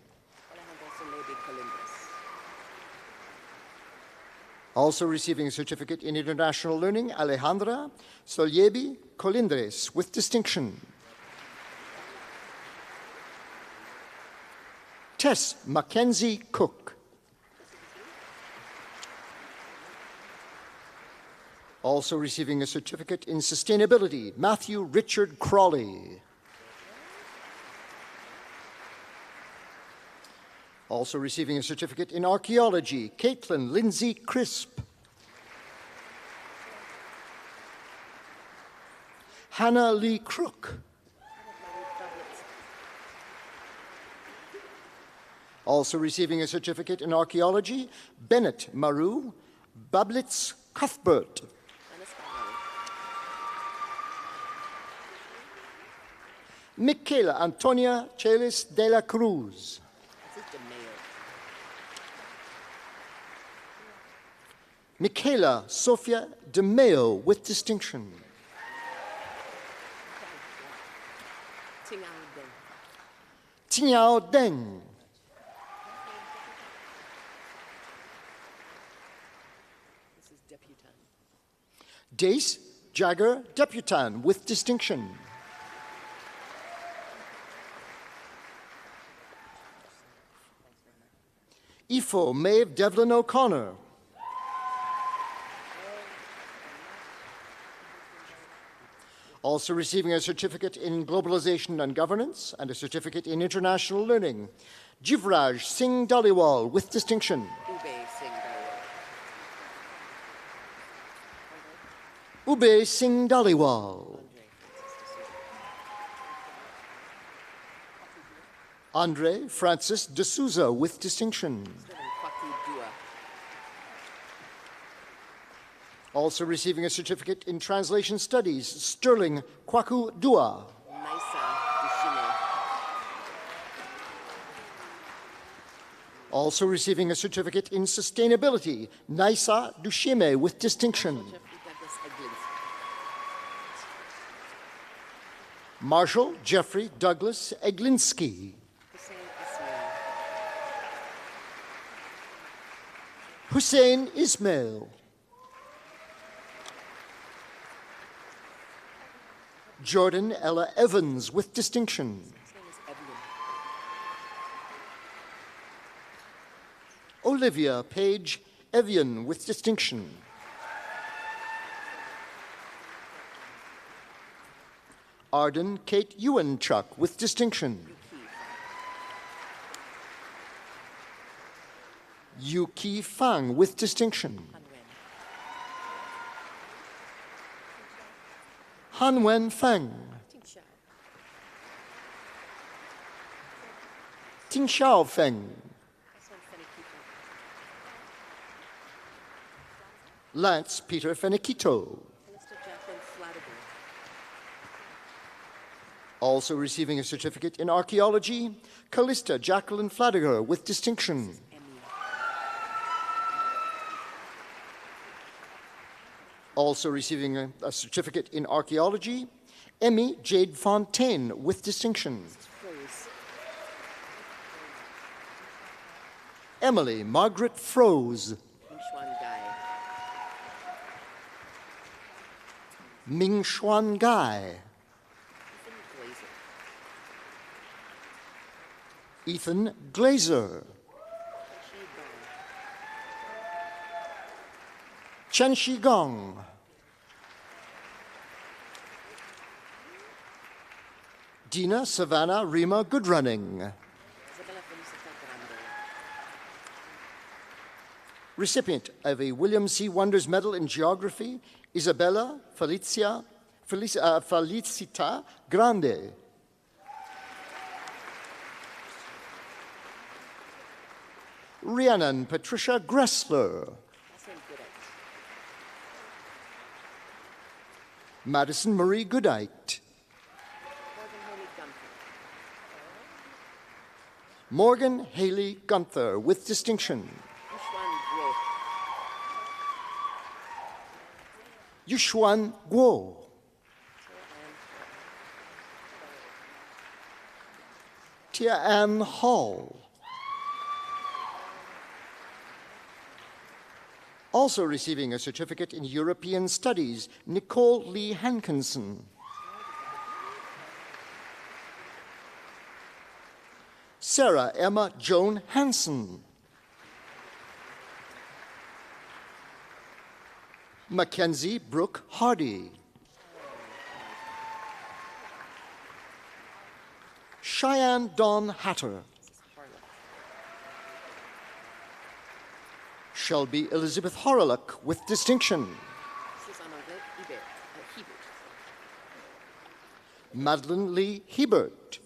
Also receiving a certificate in international learning, Alejandra Soliebi Colindres with distinction. Tess Mackenzie Cook. Also receiving a certificate in sustainability, Matthew Richard Crawley. Also receiving a certificate in archaeology, Caitlin Lindsay Crisp. Hannah Lee Crook. Also receiving a certificate in archaeology, Bennett Maru Bablitz Cuthbert. Michaela Antonia Chelis de la Cruz. Michaela Sofia De Mayo with distinction. Tiao Deng. Dace Jagger Deputan with distinction. Ifo Maeve Devlin O'Connor. Also receiving a certificate in globalization and governance and a certificate in international learning, Jivraj Singh Dhaliwal with distinction. Ube Singh Dhaliwal. Andre Francis D'Souza with distinction. Also receiving a certificate in translation studies, Sterling Kwaku Dua. Also receiving a certificate in sustainability, Naisa Dushime with distinction. Marshall Jeffrey Douglas Eglinski. Hussein Ismail. Jordan Ella Evans with distinction. Olivia Page Evian with distinction. Arden Kate Ewanchuk with distinction. Yuki Fang with distinction. Hanwen Feng. Tingxiao Feng. Lance Peter Fenikito. Also receiving a certificate in archaeology, Callista Jacqueline Fladiger with distinction. Also receiving a certificate in archaeology, Emmy Jade Fontaine with distinction. Emily Margaret Froze. Ming Xuan Gai. Ethan Glazer. Chen Shigong. Dina Savannah Rima Goodrunning. Recipient of a William C. Wonders Medal in Geography, Isabella Felicita Grande. Rhiannon Patricia Gressler. Madison Marie Goodite. Morgan Haley Gunther with distinction. Yushuan Guo. Tia Ann Hall. Also receiving a certificate in European Studies, Nicole Lee Hankinson. Sarah Emma Joan Hansen. Mackenzie Brooke Hardy. Cheyenne Dawn Hatter. Shelby Elizabeth Horlick with distinction. Madeline Lee Hebert.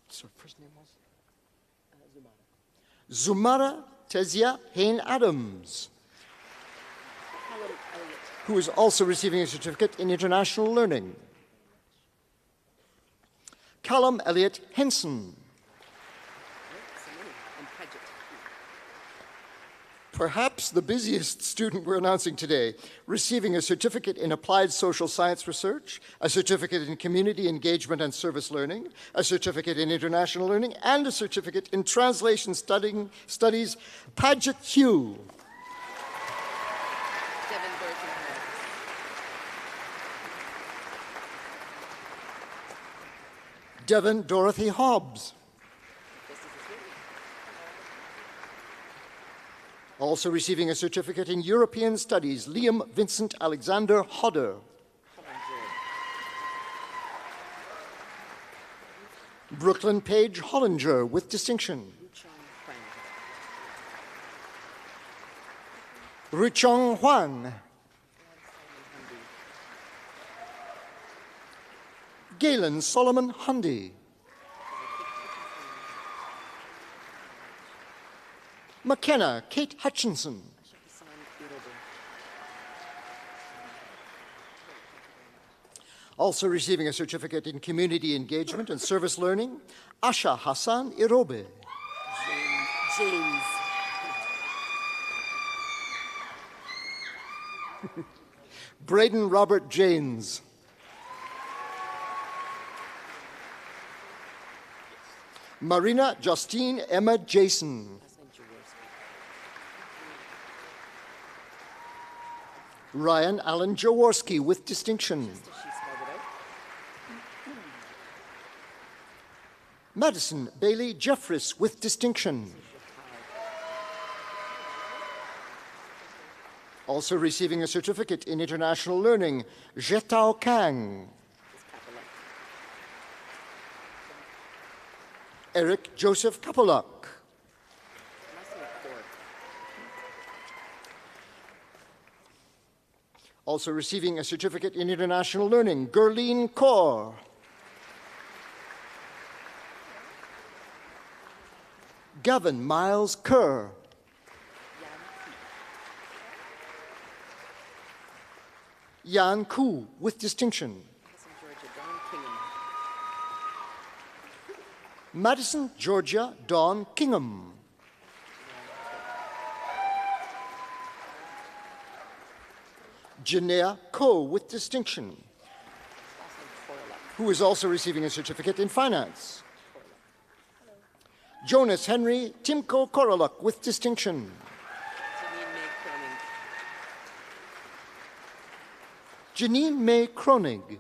So first name was? Zumara Tezia Hain Adams, who is also receiving a certificate in international learning. Callum Elliott Henson. Perhaps the busiest student we're announcing today, receiving a certificate in applied social science research, a certificate in community engagement and service learning, a certificate in international learning, and a certificate in translation studies, Paget Hugh. Devon Dorothy Hobbs. Also receiving a certificate in European Studies, Liam Vincent Alexander Hodder. Brooklyn Page Hollinger with distinction. Ruchong Huang. Galen Solomon Hundy. McKenna Kate Hutchinson. Also receiving a certificate in community engagement and service learning, Asha Hassan Irobe. James. Braden Robert Janes. Marina Justine Emma Jason. Ryan Allen Jaworski with distinction. Madison Bailey Jeffress with distinction. Also receiving a certificate in international learning, Jetao Kang. Eric Joseph Kapolak. Also receiving a certificate in international learning, Gerline Kaur. Gavin Miles Kerr. Yan Ku with distinction. Madison, Georgia, Dawn Kingham. Janea Ko with distinction, who is also receiving a certificate in finance. Jonas Henry Timko Koroluk with distinction. Janine May Kronig.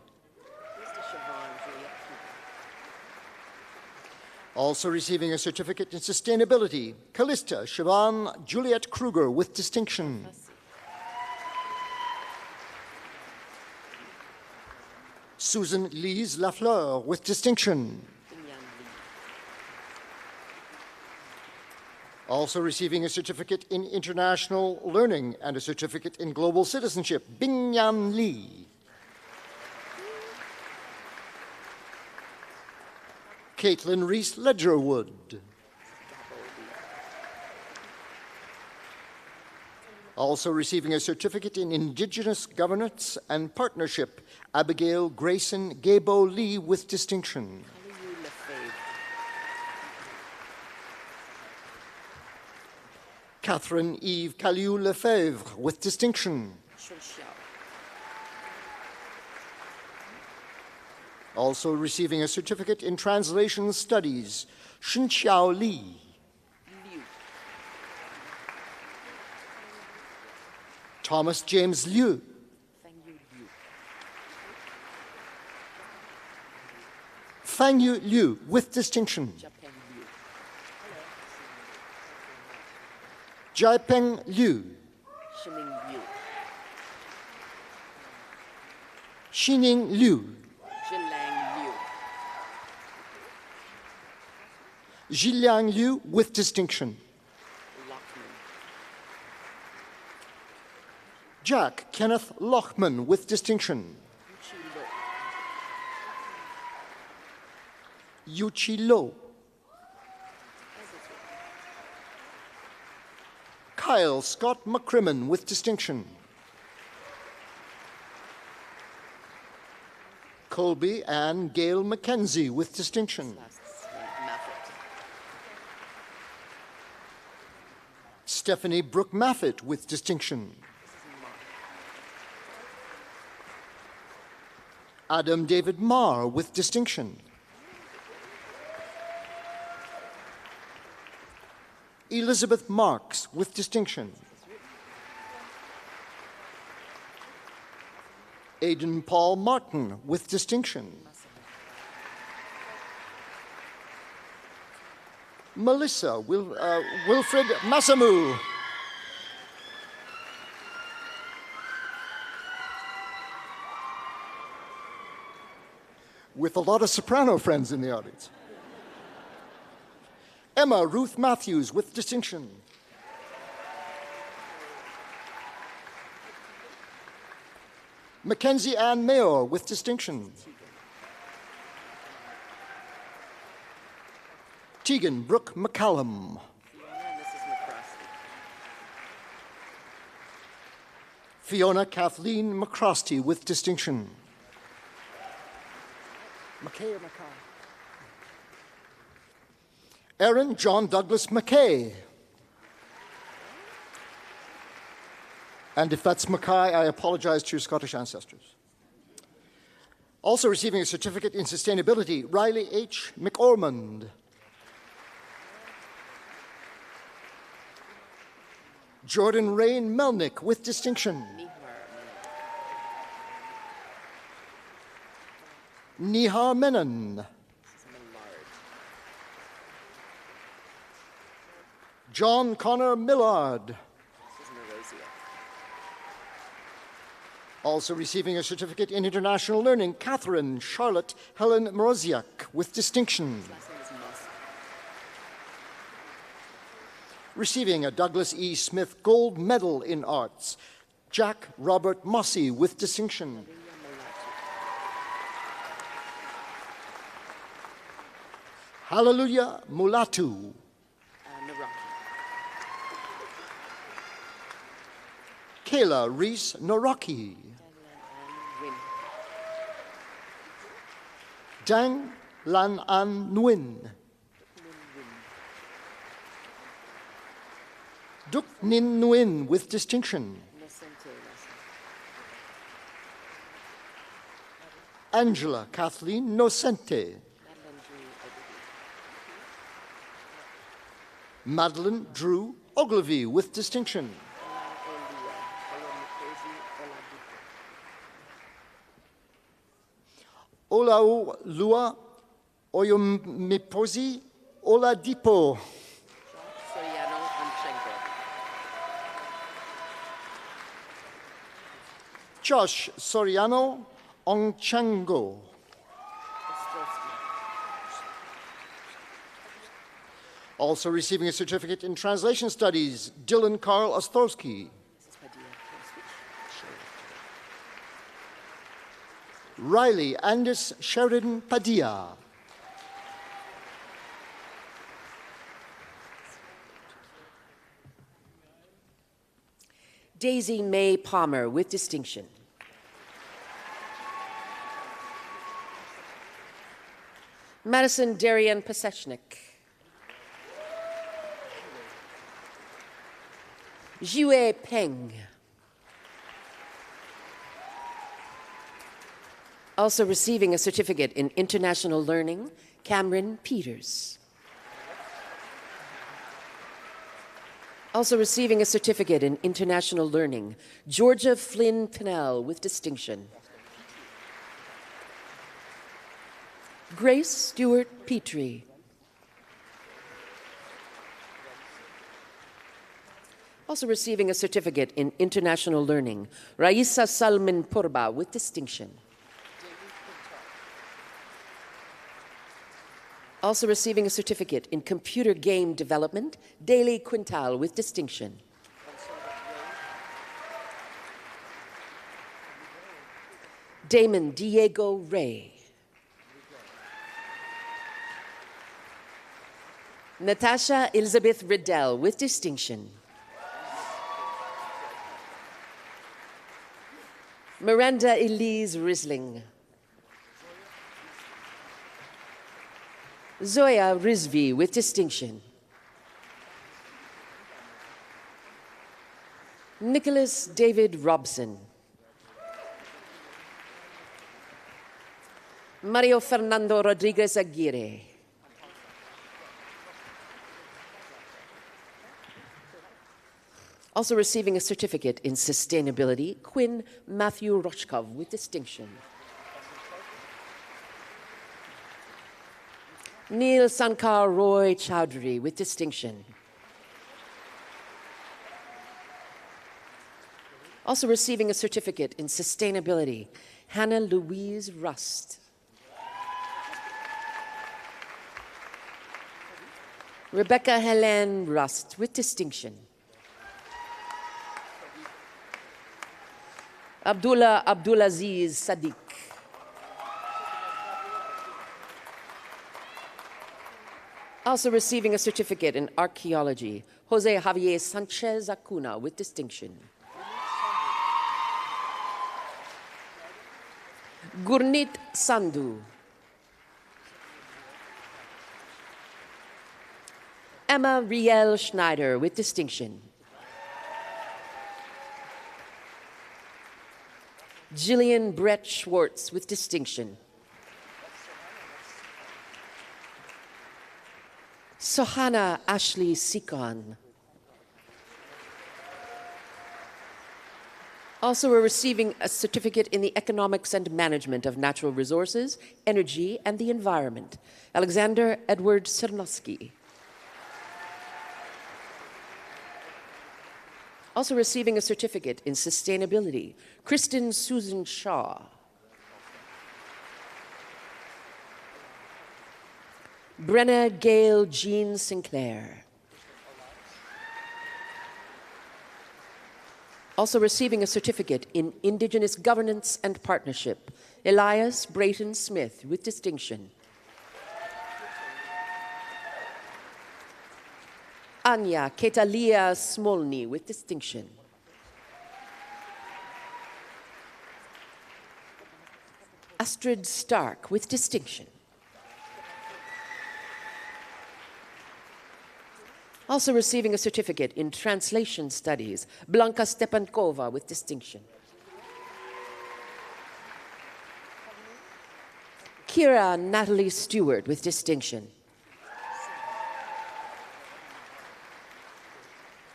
Also receiving a certificate in sustainability, Callista Siobhan Juliet Kruger with distinction. Susan Lise Lafleur with distinction. Also receiving a certificate in international learning and a certificate in global citizenship, Bingyan Lee. Caitlin Reese Ledgerwood. Also receiving a certificate in Indigenous Governance and Partnership, Abigail Grayson Gabo Lee with distinction. Catherine Eve Caliou Lefebvre with distinction. Also receiving a certificate in Translation Studies, Shunqiao Li. Thomas James Liu. Fangyu Liu with distinction. Jaipeng Liu. Xining Liu. Zhiliang Liu with distinction. Jack Kenneth Lochman with distinction. Yuchi Lo. Kyle Scott McCrimmon with distinction. Colby Ann Gail McKenzie with distinction. Stephanie Brooke Maffett with distinction. Adam David Marr with distinction. Elizabeth Marks with distinction. Aidan Paul Martin with distinction. Melissa Wilfred Massamu. With a lot of soprano friends in the audience. Emma Ruth Matthews with distinction. Mackenzie Ann Mayor with distinction. Tegan Brooke McCallum. Fiona Kathleen McCrosty with distinction. McKay or Mackay? Aaron John Douglas McKay. And if that's Mackay, I apologize to your Scottish ancestors. Also receiving a certificate in sustainability, Riley H. McOrmond. Jordan Rain Melnick with distinction. Nihar Menon. John Connor Millard. Also receiving a certificate in international learning, Catherine Charlotte Helen Mroziak with distinction. Receiving a Douglas E. Smith Gold Medal in Arts, Jack Robert Mossy with distinction. Hallelujah Mulatu. Kayla Reese Noraki. Dang Lan An Nguyen. Duk Nin Nguyen with distinction. Angela Kathleen Nocente. Madeline Drew Ogilvy with distinction. Olau Lua Oyumiposi Oladipo. Josh Soriano Ongchango. Also receiving a certificate in translation studies, Dylan Karl Ostrowski. Riley Anders Sheridan Padilla. Daisy Mae Palmer with distinction. Madison Darian Pasechnik. Jue Peng. Also receiving a certificate in international learning, Cameron Peters. Also receiving a certificate in international learning, Georgia Flynn Pinnell with distinction. Grace Stewart Petrie. Also receiving a certificate in international learning, Raisa Salmin Purba with distinction. Also receiving a certificate in computer game development, Daily Quintal with distinction. Damon Diego Ray. Natasha Elizabeth Riddell with distinction. Miranda Elise Risling. Zoya Rizvi with distinction. Nicholas David Robson. Mario Fernando Rodriguez Aguirre. Also receiving a certificate in sustainability, Quinn Matthew Rochkov with distinction. Neil Sankar Roy Chowdhury with distinction. Also receiving a certificate in sustainability, Hannah Louise Rust. Rebecca Helene Rust with distinction. Abdullah Abdulaziz Sadiq. Also receiving a certificate in archaeology, Jose Javier Sanchez Acuna with distinction. Gurnit Sandhu. Emma Riel Schneider with distinction. Jillian Brett Schwartz with distinction. Sohana Ashley Sikon. Also, we're receiving a certificate in the economics and management of natural resources, energy, and the environment. Alexander Edward Cernosky. Also receiving a certificate in sustainability, Kristen Susan Shaw. Brenna Gail Jean Sinclair. Also receiving a certificate in Indigenous Governance and Partnership, Elias Brayton Smith with distinction. Anya Ketalia Smolny with distinction. Astrid Stark with distinction. Also receiving a certificate in translation studies, Blanka Stepankova with distinction. Kira Natalie Stewart with distinction.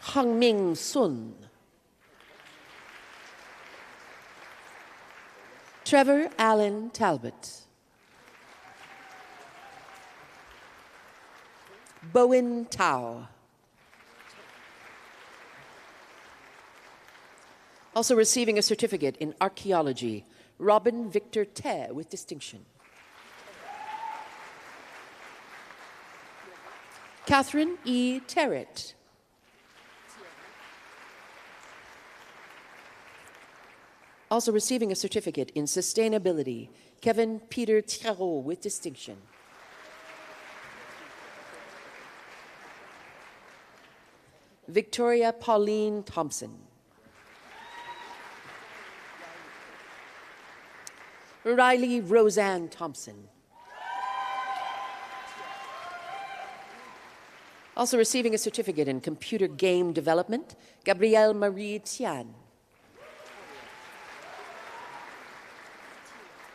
Hongming Sun. Trevor Allen Talbot. Bowen Tao. Also receiving a certificate in archaeology, Robin Victor Te with distinction. Catherine E. Terrett. Also receiving a certificate in sustainability, Kevin Peter Thierot with distinction. Victoria Pauline Thompson. Riley Roseanne Thompson. Also receiving a certificate in computer game development, Gabrielle Marie Tian.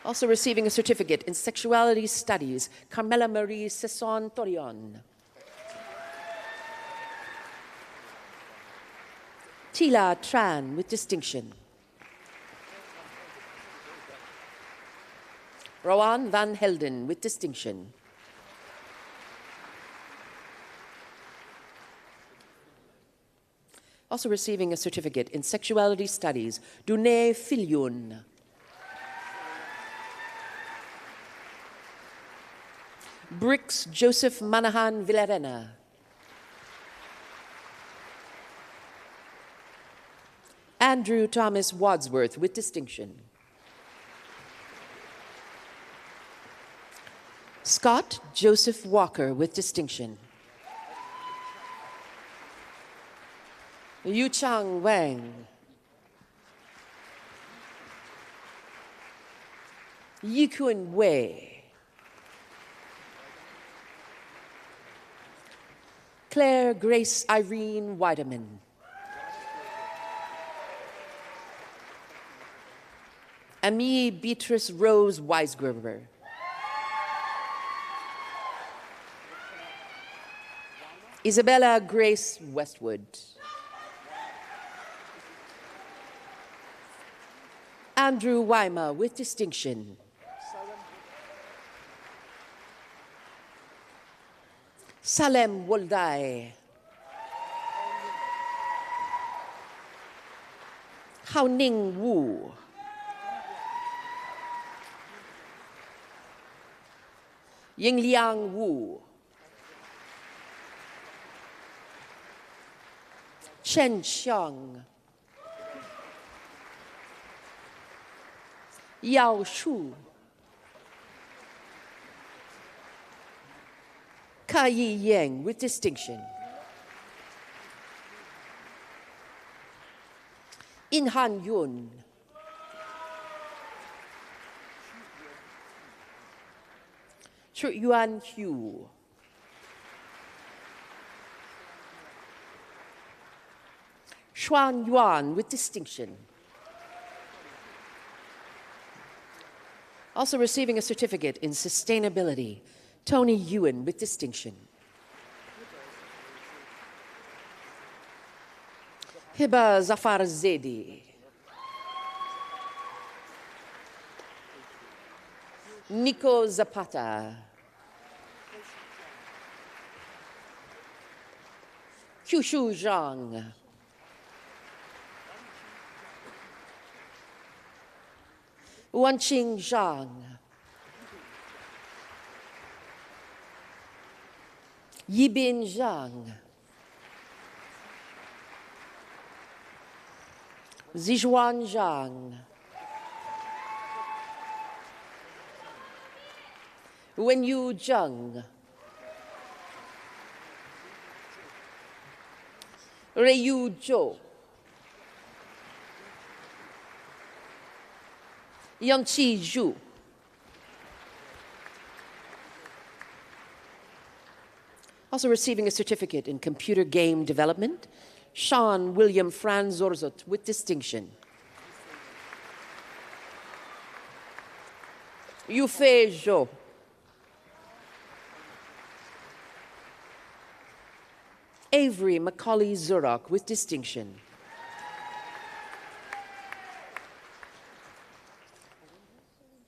Also receiving a certificate in sexuality studies, Carmela Marie Sesson Torion. Tila Tran with distinction. Rowan Van Helden with distinction. Also receiving a certificate in sexuality studies, Dune Filyun. Brix Joseph Manahan Villarena. Andrew Thomas Wadsworth with distinction. Scott Joseph Walker with distinction. Yu Chang Wang. Yikun Wei. Claire Grace Irene Weideman. Ami Beatrice Rose Weisgerber. Isabella Grace Westwood. Andrew Wyma with distinction. Salem Woldai. Hao Ning Wu. Yingliang Wu. Chen Xiang. Yao Shu. Kai Yi Yang with distinction. In Han Yun. Chu Yuan Hu. Xuan Yuan with distinction. Also receiving a certificate in sustainability, Tony Ewan with distinction. Hiba Zafar Zedi. Nico Zapata. Kyushu Zhang. Wanqing Zhang. Yibin Zhang. Zijuan Zhang. Wenyu Zheng. Reiyu Zhou. Yangqi Zhu. Also receiving a certificate in computer game development, Sean William Franz Zorzot with distinction. Yufei Zhou. Avery Macaulay Zurok with distinction.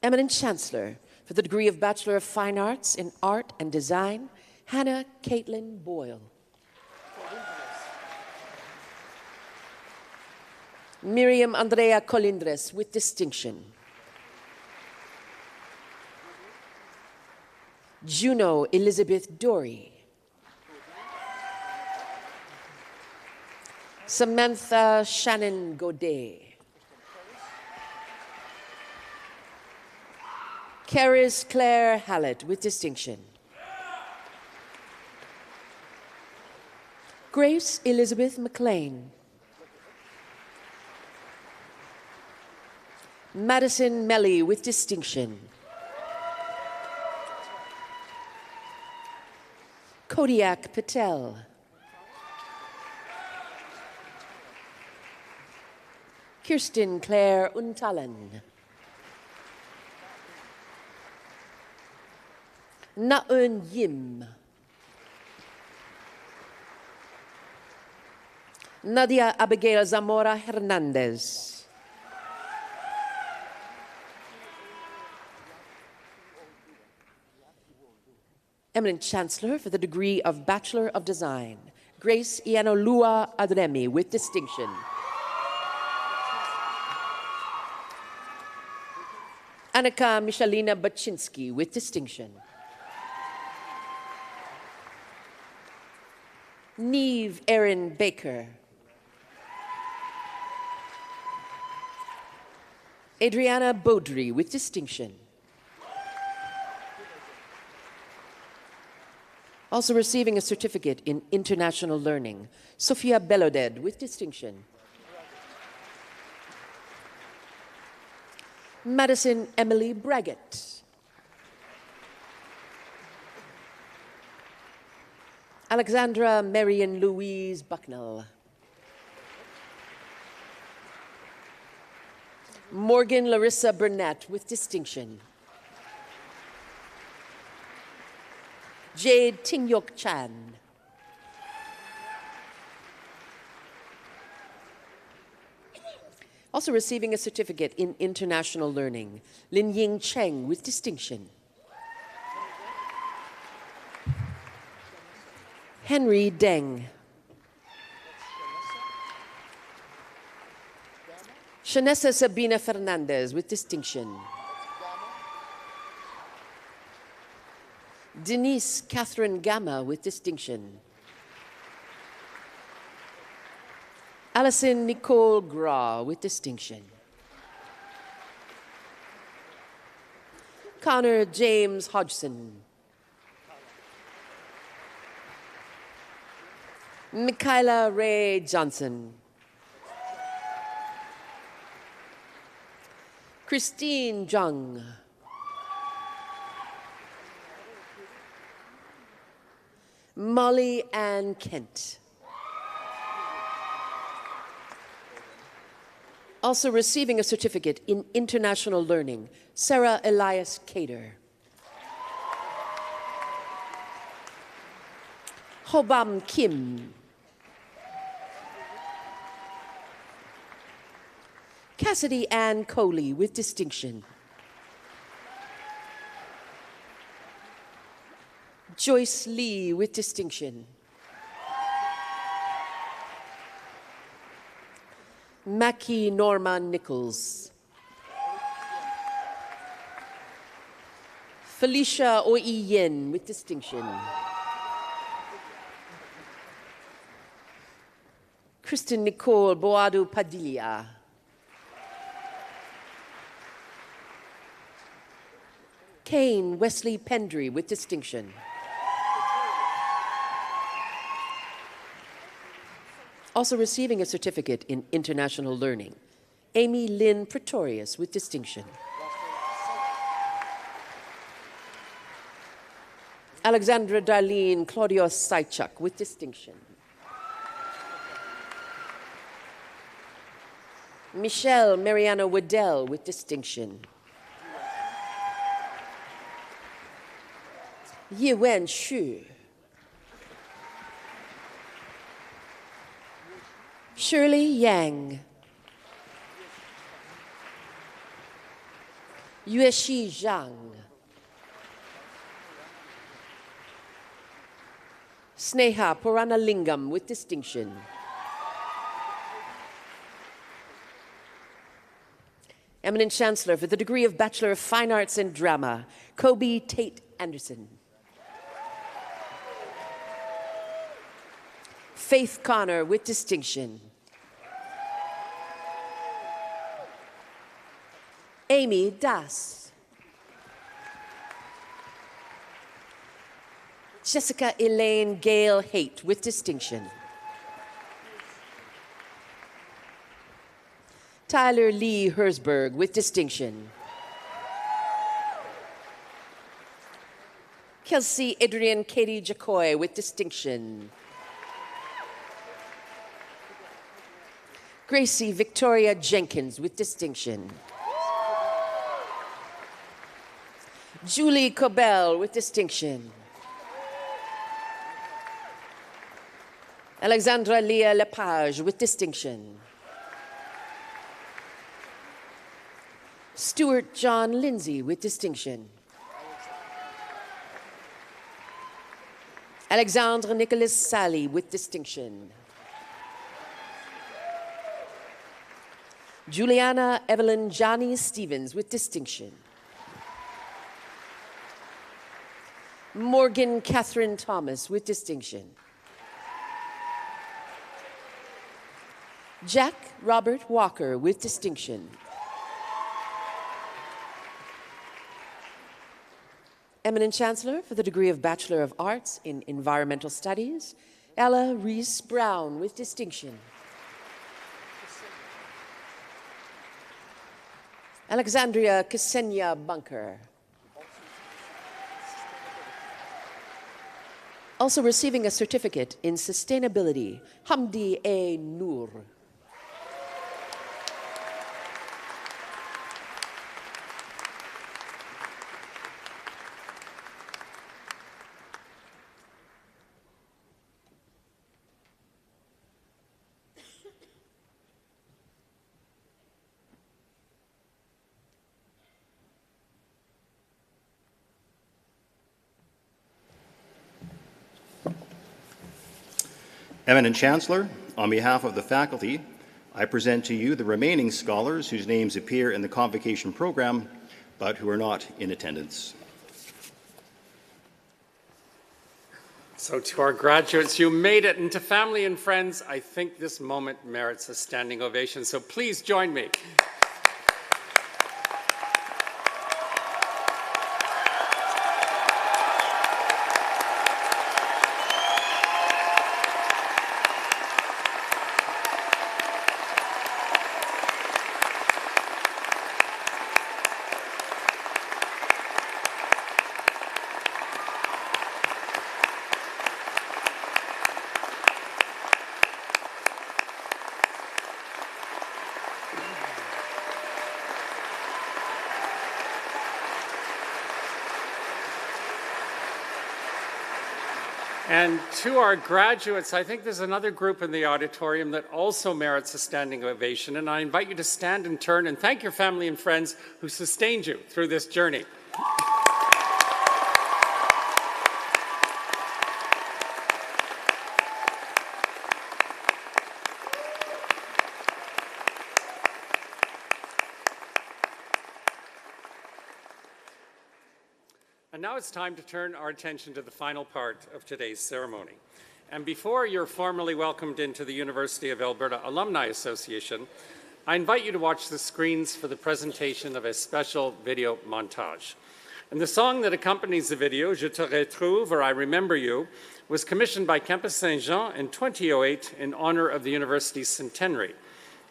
Eminent Chancellor for the degree of Bachelor of Fine Arts in Art and Design, Hannah Caitlin Boyle. Miriam Andrea Colindres with distinction. Juno Elizabeth Dory. Samantha Shannon Godet. Caris Claire Hallett with distinction. Grace Elizabeth McLean. Madison Melly with distinction. Kodiak Patel. Kirsten Claire Untalan. Naeun Yim. Nadia Abigail Zamora Hernandez. Eminent Chancellor for the degree of Bachelor of Design, Grace Ianolua Adremi with distinction. Annika Michalina Baczynski with distinction. Neve Erin Baker. Adriana Beaudry with distinction. Also receiving a certificate in international learning, Sophia Beloded with distinction. Madison Emily Braggett. Alexandra Marion Louise Bucknell. Morgan Larissa Burnett with distinction. Jade Tingyok Chan. Also receiving a certificate in international learning, Lin Ying Cheng with distinction. Henry Deng. Shanessa Sabina Fernandez with distinction. Denise Catherine Gamma with distinction. Alison Nicole Gra with distinction. Connor James Hodgson. Michaela Ray Johnson. Christine Jung. Molly Ann Kent. Also receiving a certificate in international learning, Sarah Elias Cater. Hobam Kim. Cassidy Ann Coley with distinction. Joyce Lee with distinction. Mackie Norma Nichols. Felicia Oi Yen with distinction. Kristen Nicole Boadu Padilla. Kane Wesley Pendry with distinction. Also receiving a certificate in international learning, Amy Lynn Pretorius with distinction. Alexandra Darlene Claudios Saichuk with distinction. Michelle Mariana Waddell with distinction. Yiwen Xu. Shirley Yang. Yueshi Zhang. Sneha Puranalingam with distinction. Eminent Chancellor for the degree of Bachelor of Fine Arts in Drama, Kobe Tate Anderson. Faith Connor with distinction. Amy Das. Jessica Elaine Gale Haight with distinction. Tyler Lee Herzberg with distinction. Kelsey Adrian Katie Jacoy with distinction. Gracie Victoria Jenkins with distinction. Julie Cobell with distinction. Alexandra Leah Lepage with distinction. Stuart John Lindsay with distinction. Alexandre Nicholas Sally with distinction. Juliana Evelyn Johnny Stevens with distinction. Morgan Catherine Thomas with distinction. Jack Robert Walker with distinction. Eminent Chancellor for the degree of Bachelor of Arts in Environmental Studies, Ella Reese Brown with distinction. Alexandria Ksenia Bunker. Also receiving a certificate in sustainability, Hamdi A. Noor. Eminent Chancellor, on behalf of the faculty, I present to you the remaining scholars whose names appear in the Convocation program, but who are not in attendance. So to our graduates, you made it, and to family and friends, I think this moment merits a standing ovation, so please join me. And to our graduates, I think there's another group in the auditorium that also merits a standing ovation, and I invite you to stand in turn and thank your family and friends who sustained you through this journey. And now it's time to turn our attention to the final part of today's ceremony. And before you're formally welcomed into the University of Alberta Alumni Association, I invite you to watch the screens for the presentation of a special video montage. And the song that accompanies the video, Je te retrouve, or I Remember You, was commissioned by Campus Saint-Jean in 2008 in honor of the university's centenary.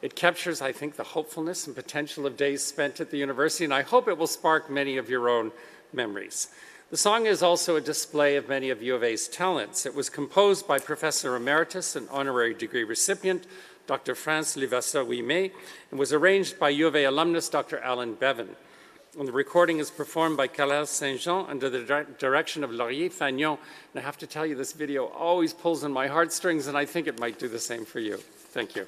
It captures, I think, the hopefulness and potential of days spent at the university, and I hope it will spark many of your own memories. The song is also a display of many of U of A's talents. It was composed by Professor Emeritus and honorary degree recipient, Dr. France Livassa-Ouimet, and was arranged by U of A alumnus, Dr. Alan Bevan. And the recording is performed by Calais Saint-Jean under the direction of Laurier Fagnon. And I have to tell you, this video always pulls on my heartstrings, and I think it might do the same for you. Thank you.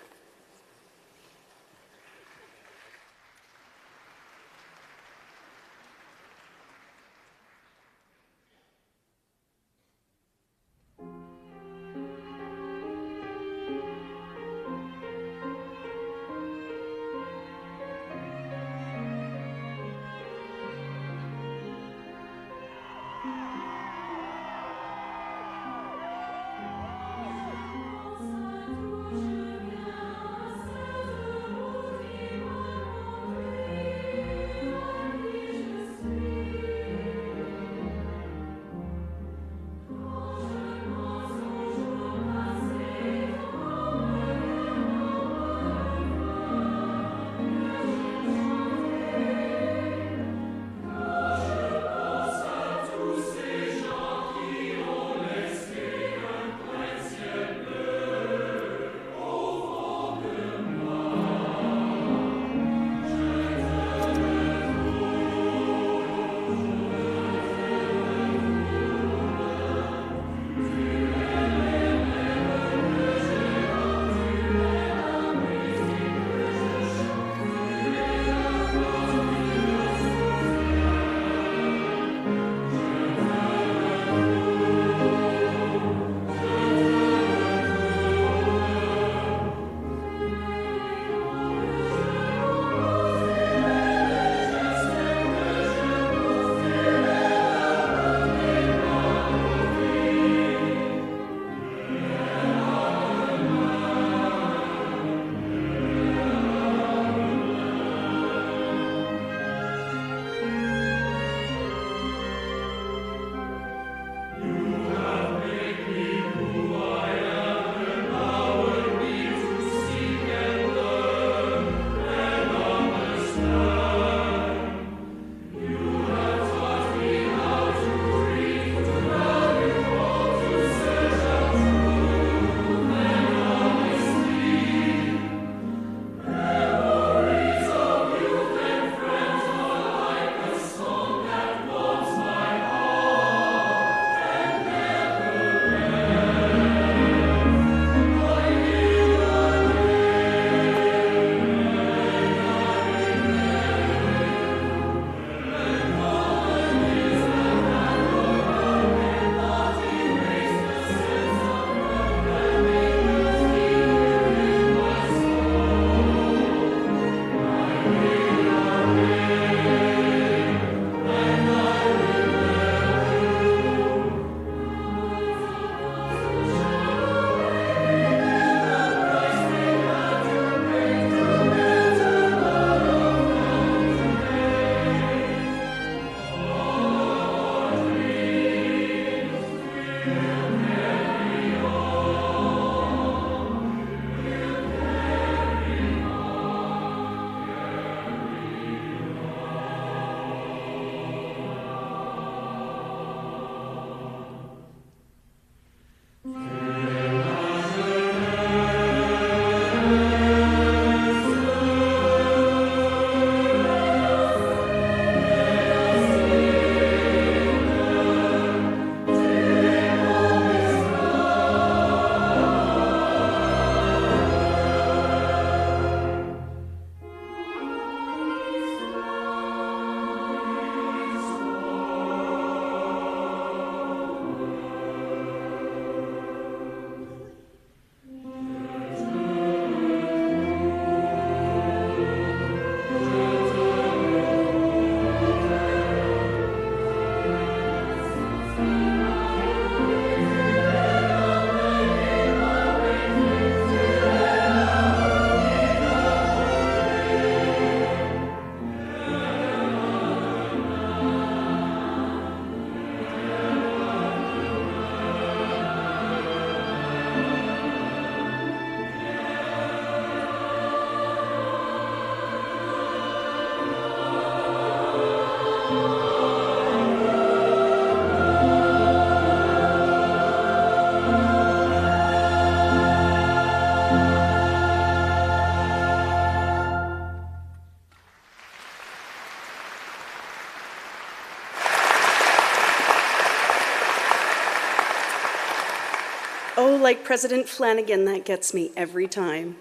like President Flanagan, that gets me every time.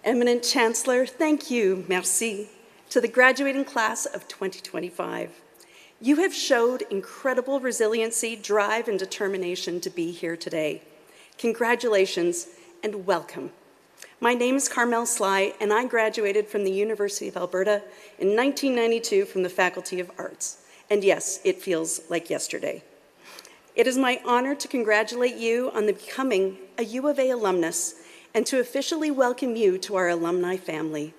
Eminent Chancellor, thank you, merci, to the graduating class of 2025. You have showed incredible resiliency, drive, and determination to be here today. Congratulations and welcome. My name is Carmel Sly, and I graduated from the University of Alberta in 1992 from the Faculty of Arts. And yes, it feels like yesterday. It is my honor to congratulate you on becoming a U of A alumnus and to officially welcome you to our alumni family.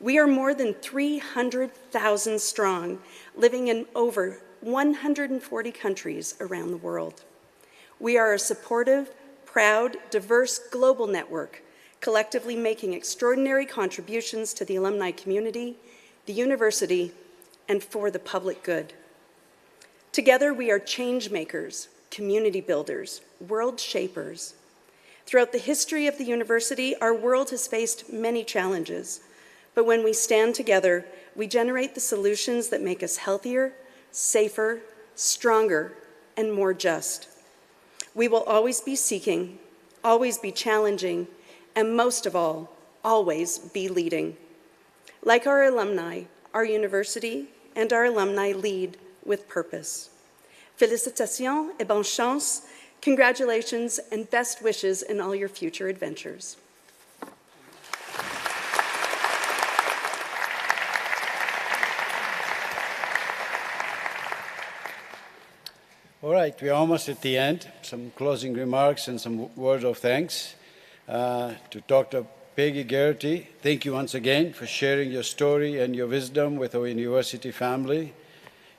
We are more than 300,000 strong, living in over 140 countries around the world. We are a supportive, proud, diverse global network, collectively making extraordinary contributions to the alumni community, the university, and for the public good. Together, we are change makers, community builders, world shapers. Throughout the history of the university, our world has faced many challenges, but when we stand together, we generate the solutions that make us healthier, safer, stronger, and more just. We will always be seeking, always be challenging, and most of all, always be leading. Like our alumni, our university and our alumni lead with purpose. Félicitations et bonne chance. Congratulations and best wishes in all your future adventures. All right, we're almost at the end. Some closing remarks and some words of thanks to Dr. Peggy Geraghty. Thank you once again for sharing your story and your wisdom with our university family.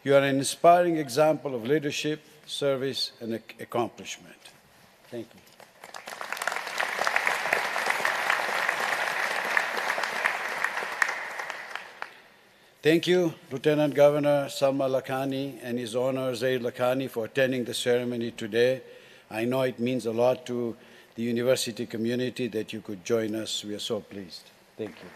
You are an inspiring example of leadership, service, and accomplishment. Thank you. Thank you, Lieutenant Governor Salma Lakhani and His Honor Zaid Lakhani, for attending the ceremony today. I know it means a lot to the university community that you could join us. We are so pleased. Thank you.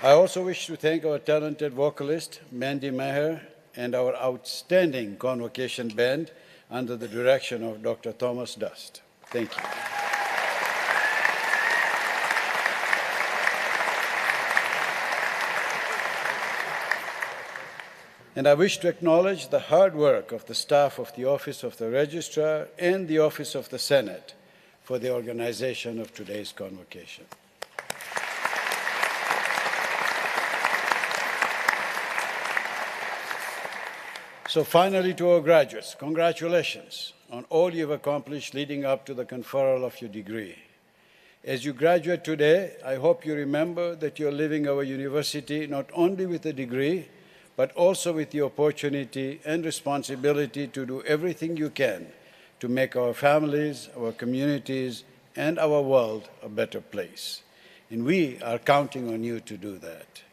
I also wish to thank our talented vocalist, Mandy Maher, and our outstanding Convocation band under the direction of Dr. Thomas Dust. Thank you. And I wish to acknowledge the hard work of the staff of the Office of the Registrar and the Office of the Senate for the organization of today's convocation. So finally, to our graduates, congratulations on all you've accomplished leading up to the conferral of your degree. As you graduate today, I hope you remember that you're leaving our university not only with a degree, but also with the opportunity and responsibility to do everything you can to make our families, our communities, and our world a better place. And we are counting on you to do that.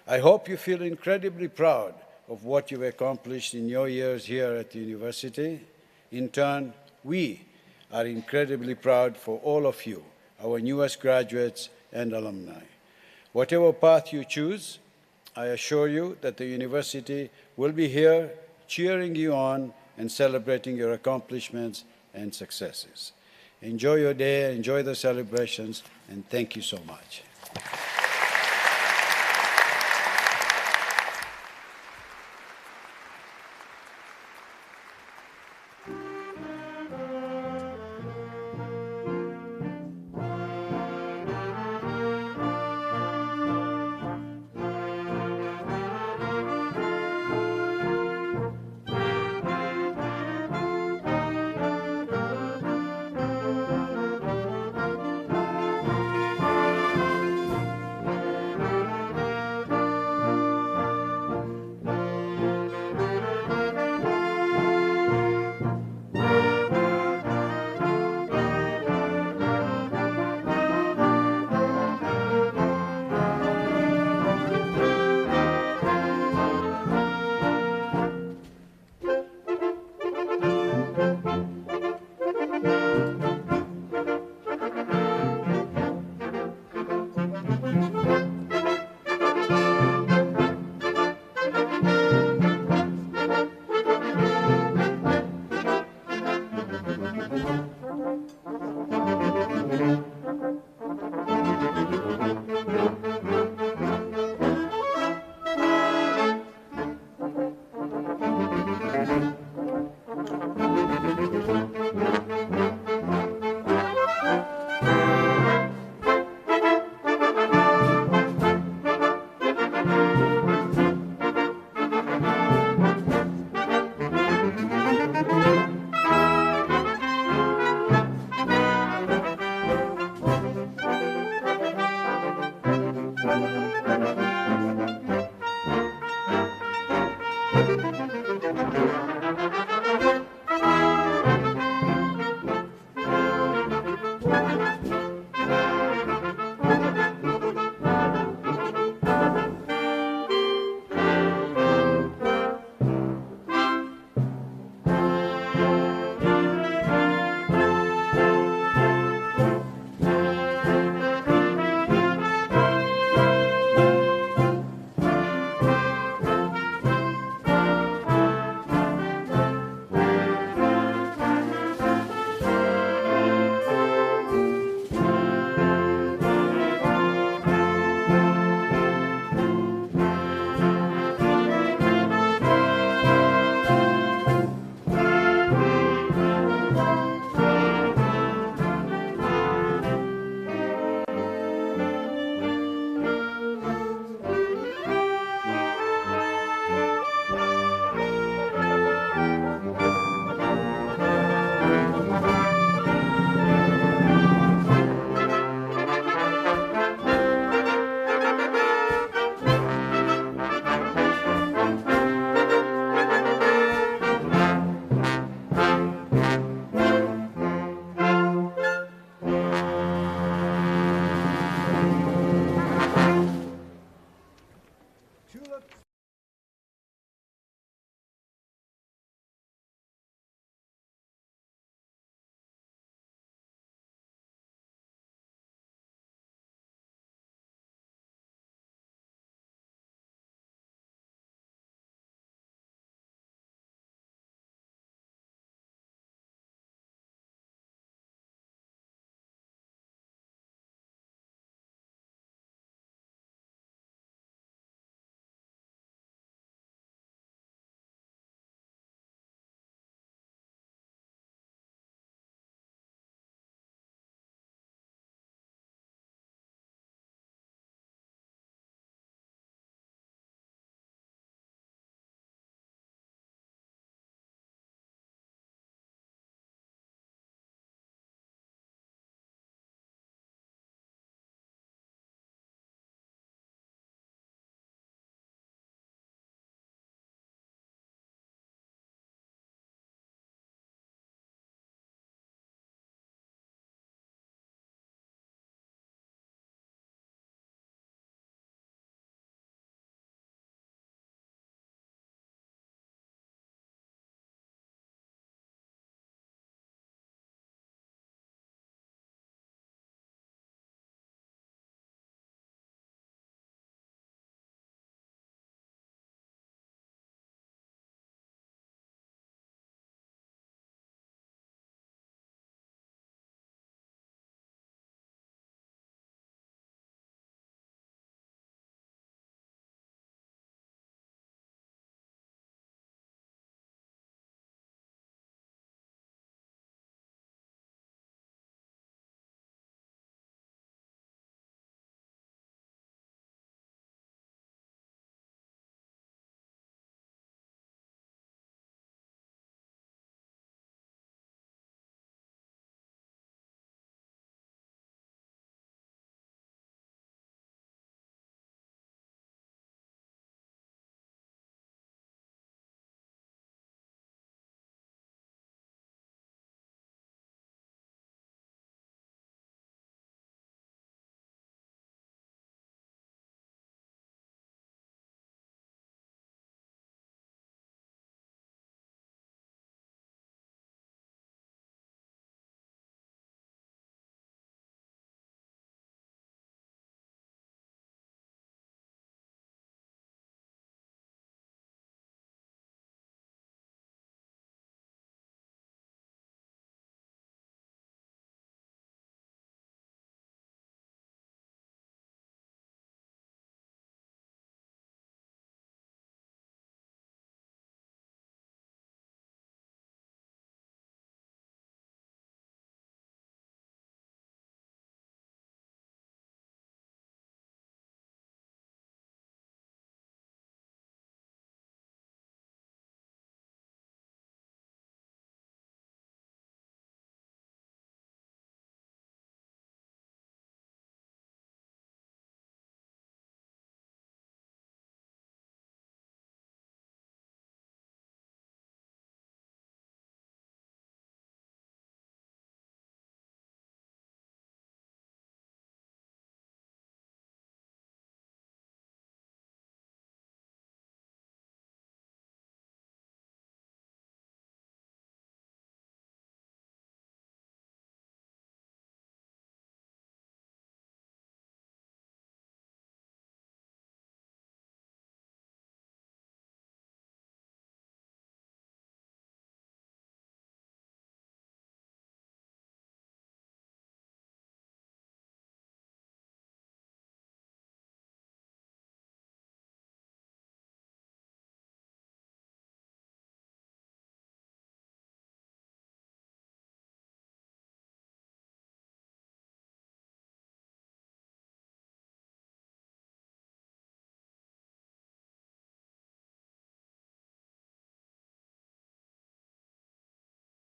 I hope you feel incredibly proud of what you've accomplished in your years here at the university. In turn, we are incredibly proud for all of you, our newest graduates and alumni. Whatever path you choose, I assure you that the university will be here cheering you on and celebrating your accomplishments and successes. Enjoy your day, enjoy the celebrations, and thank you so much.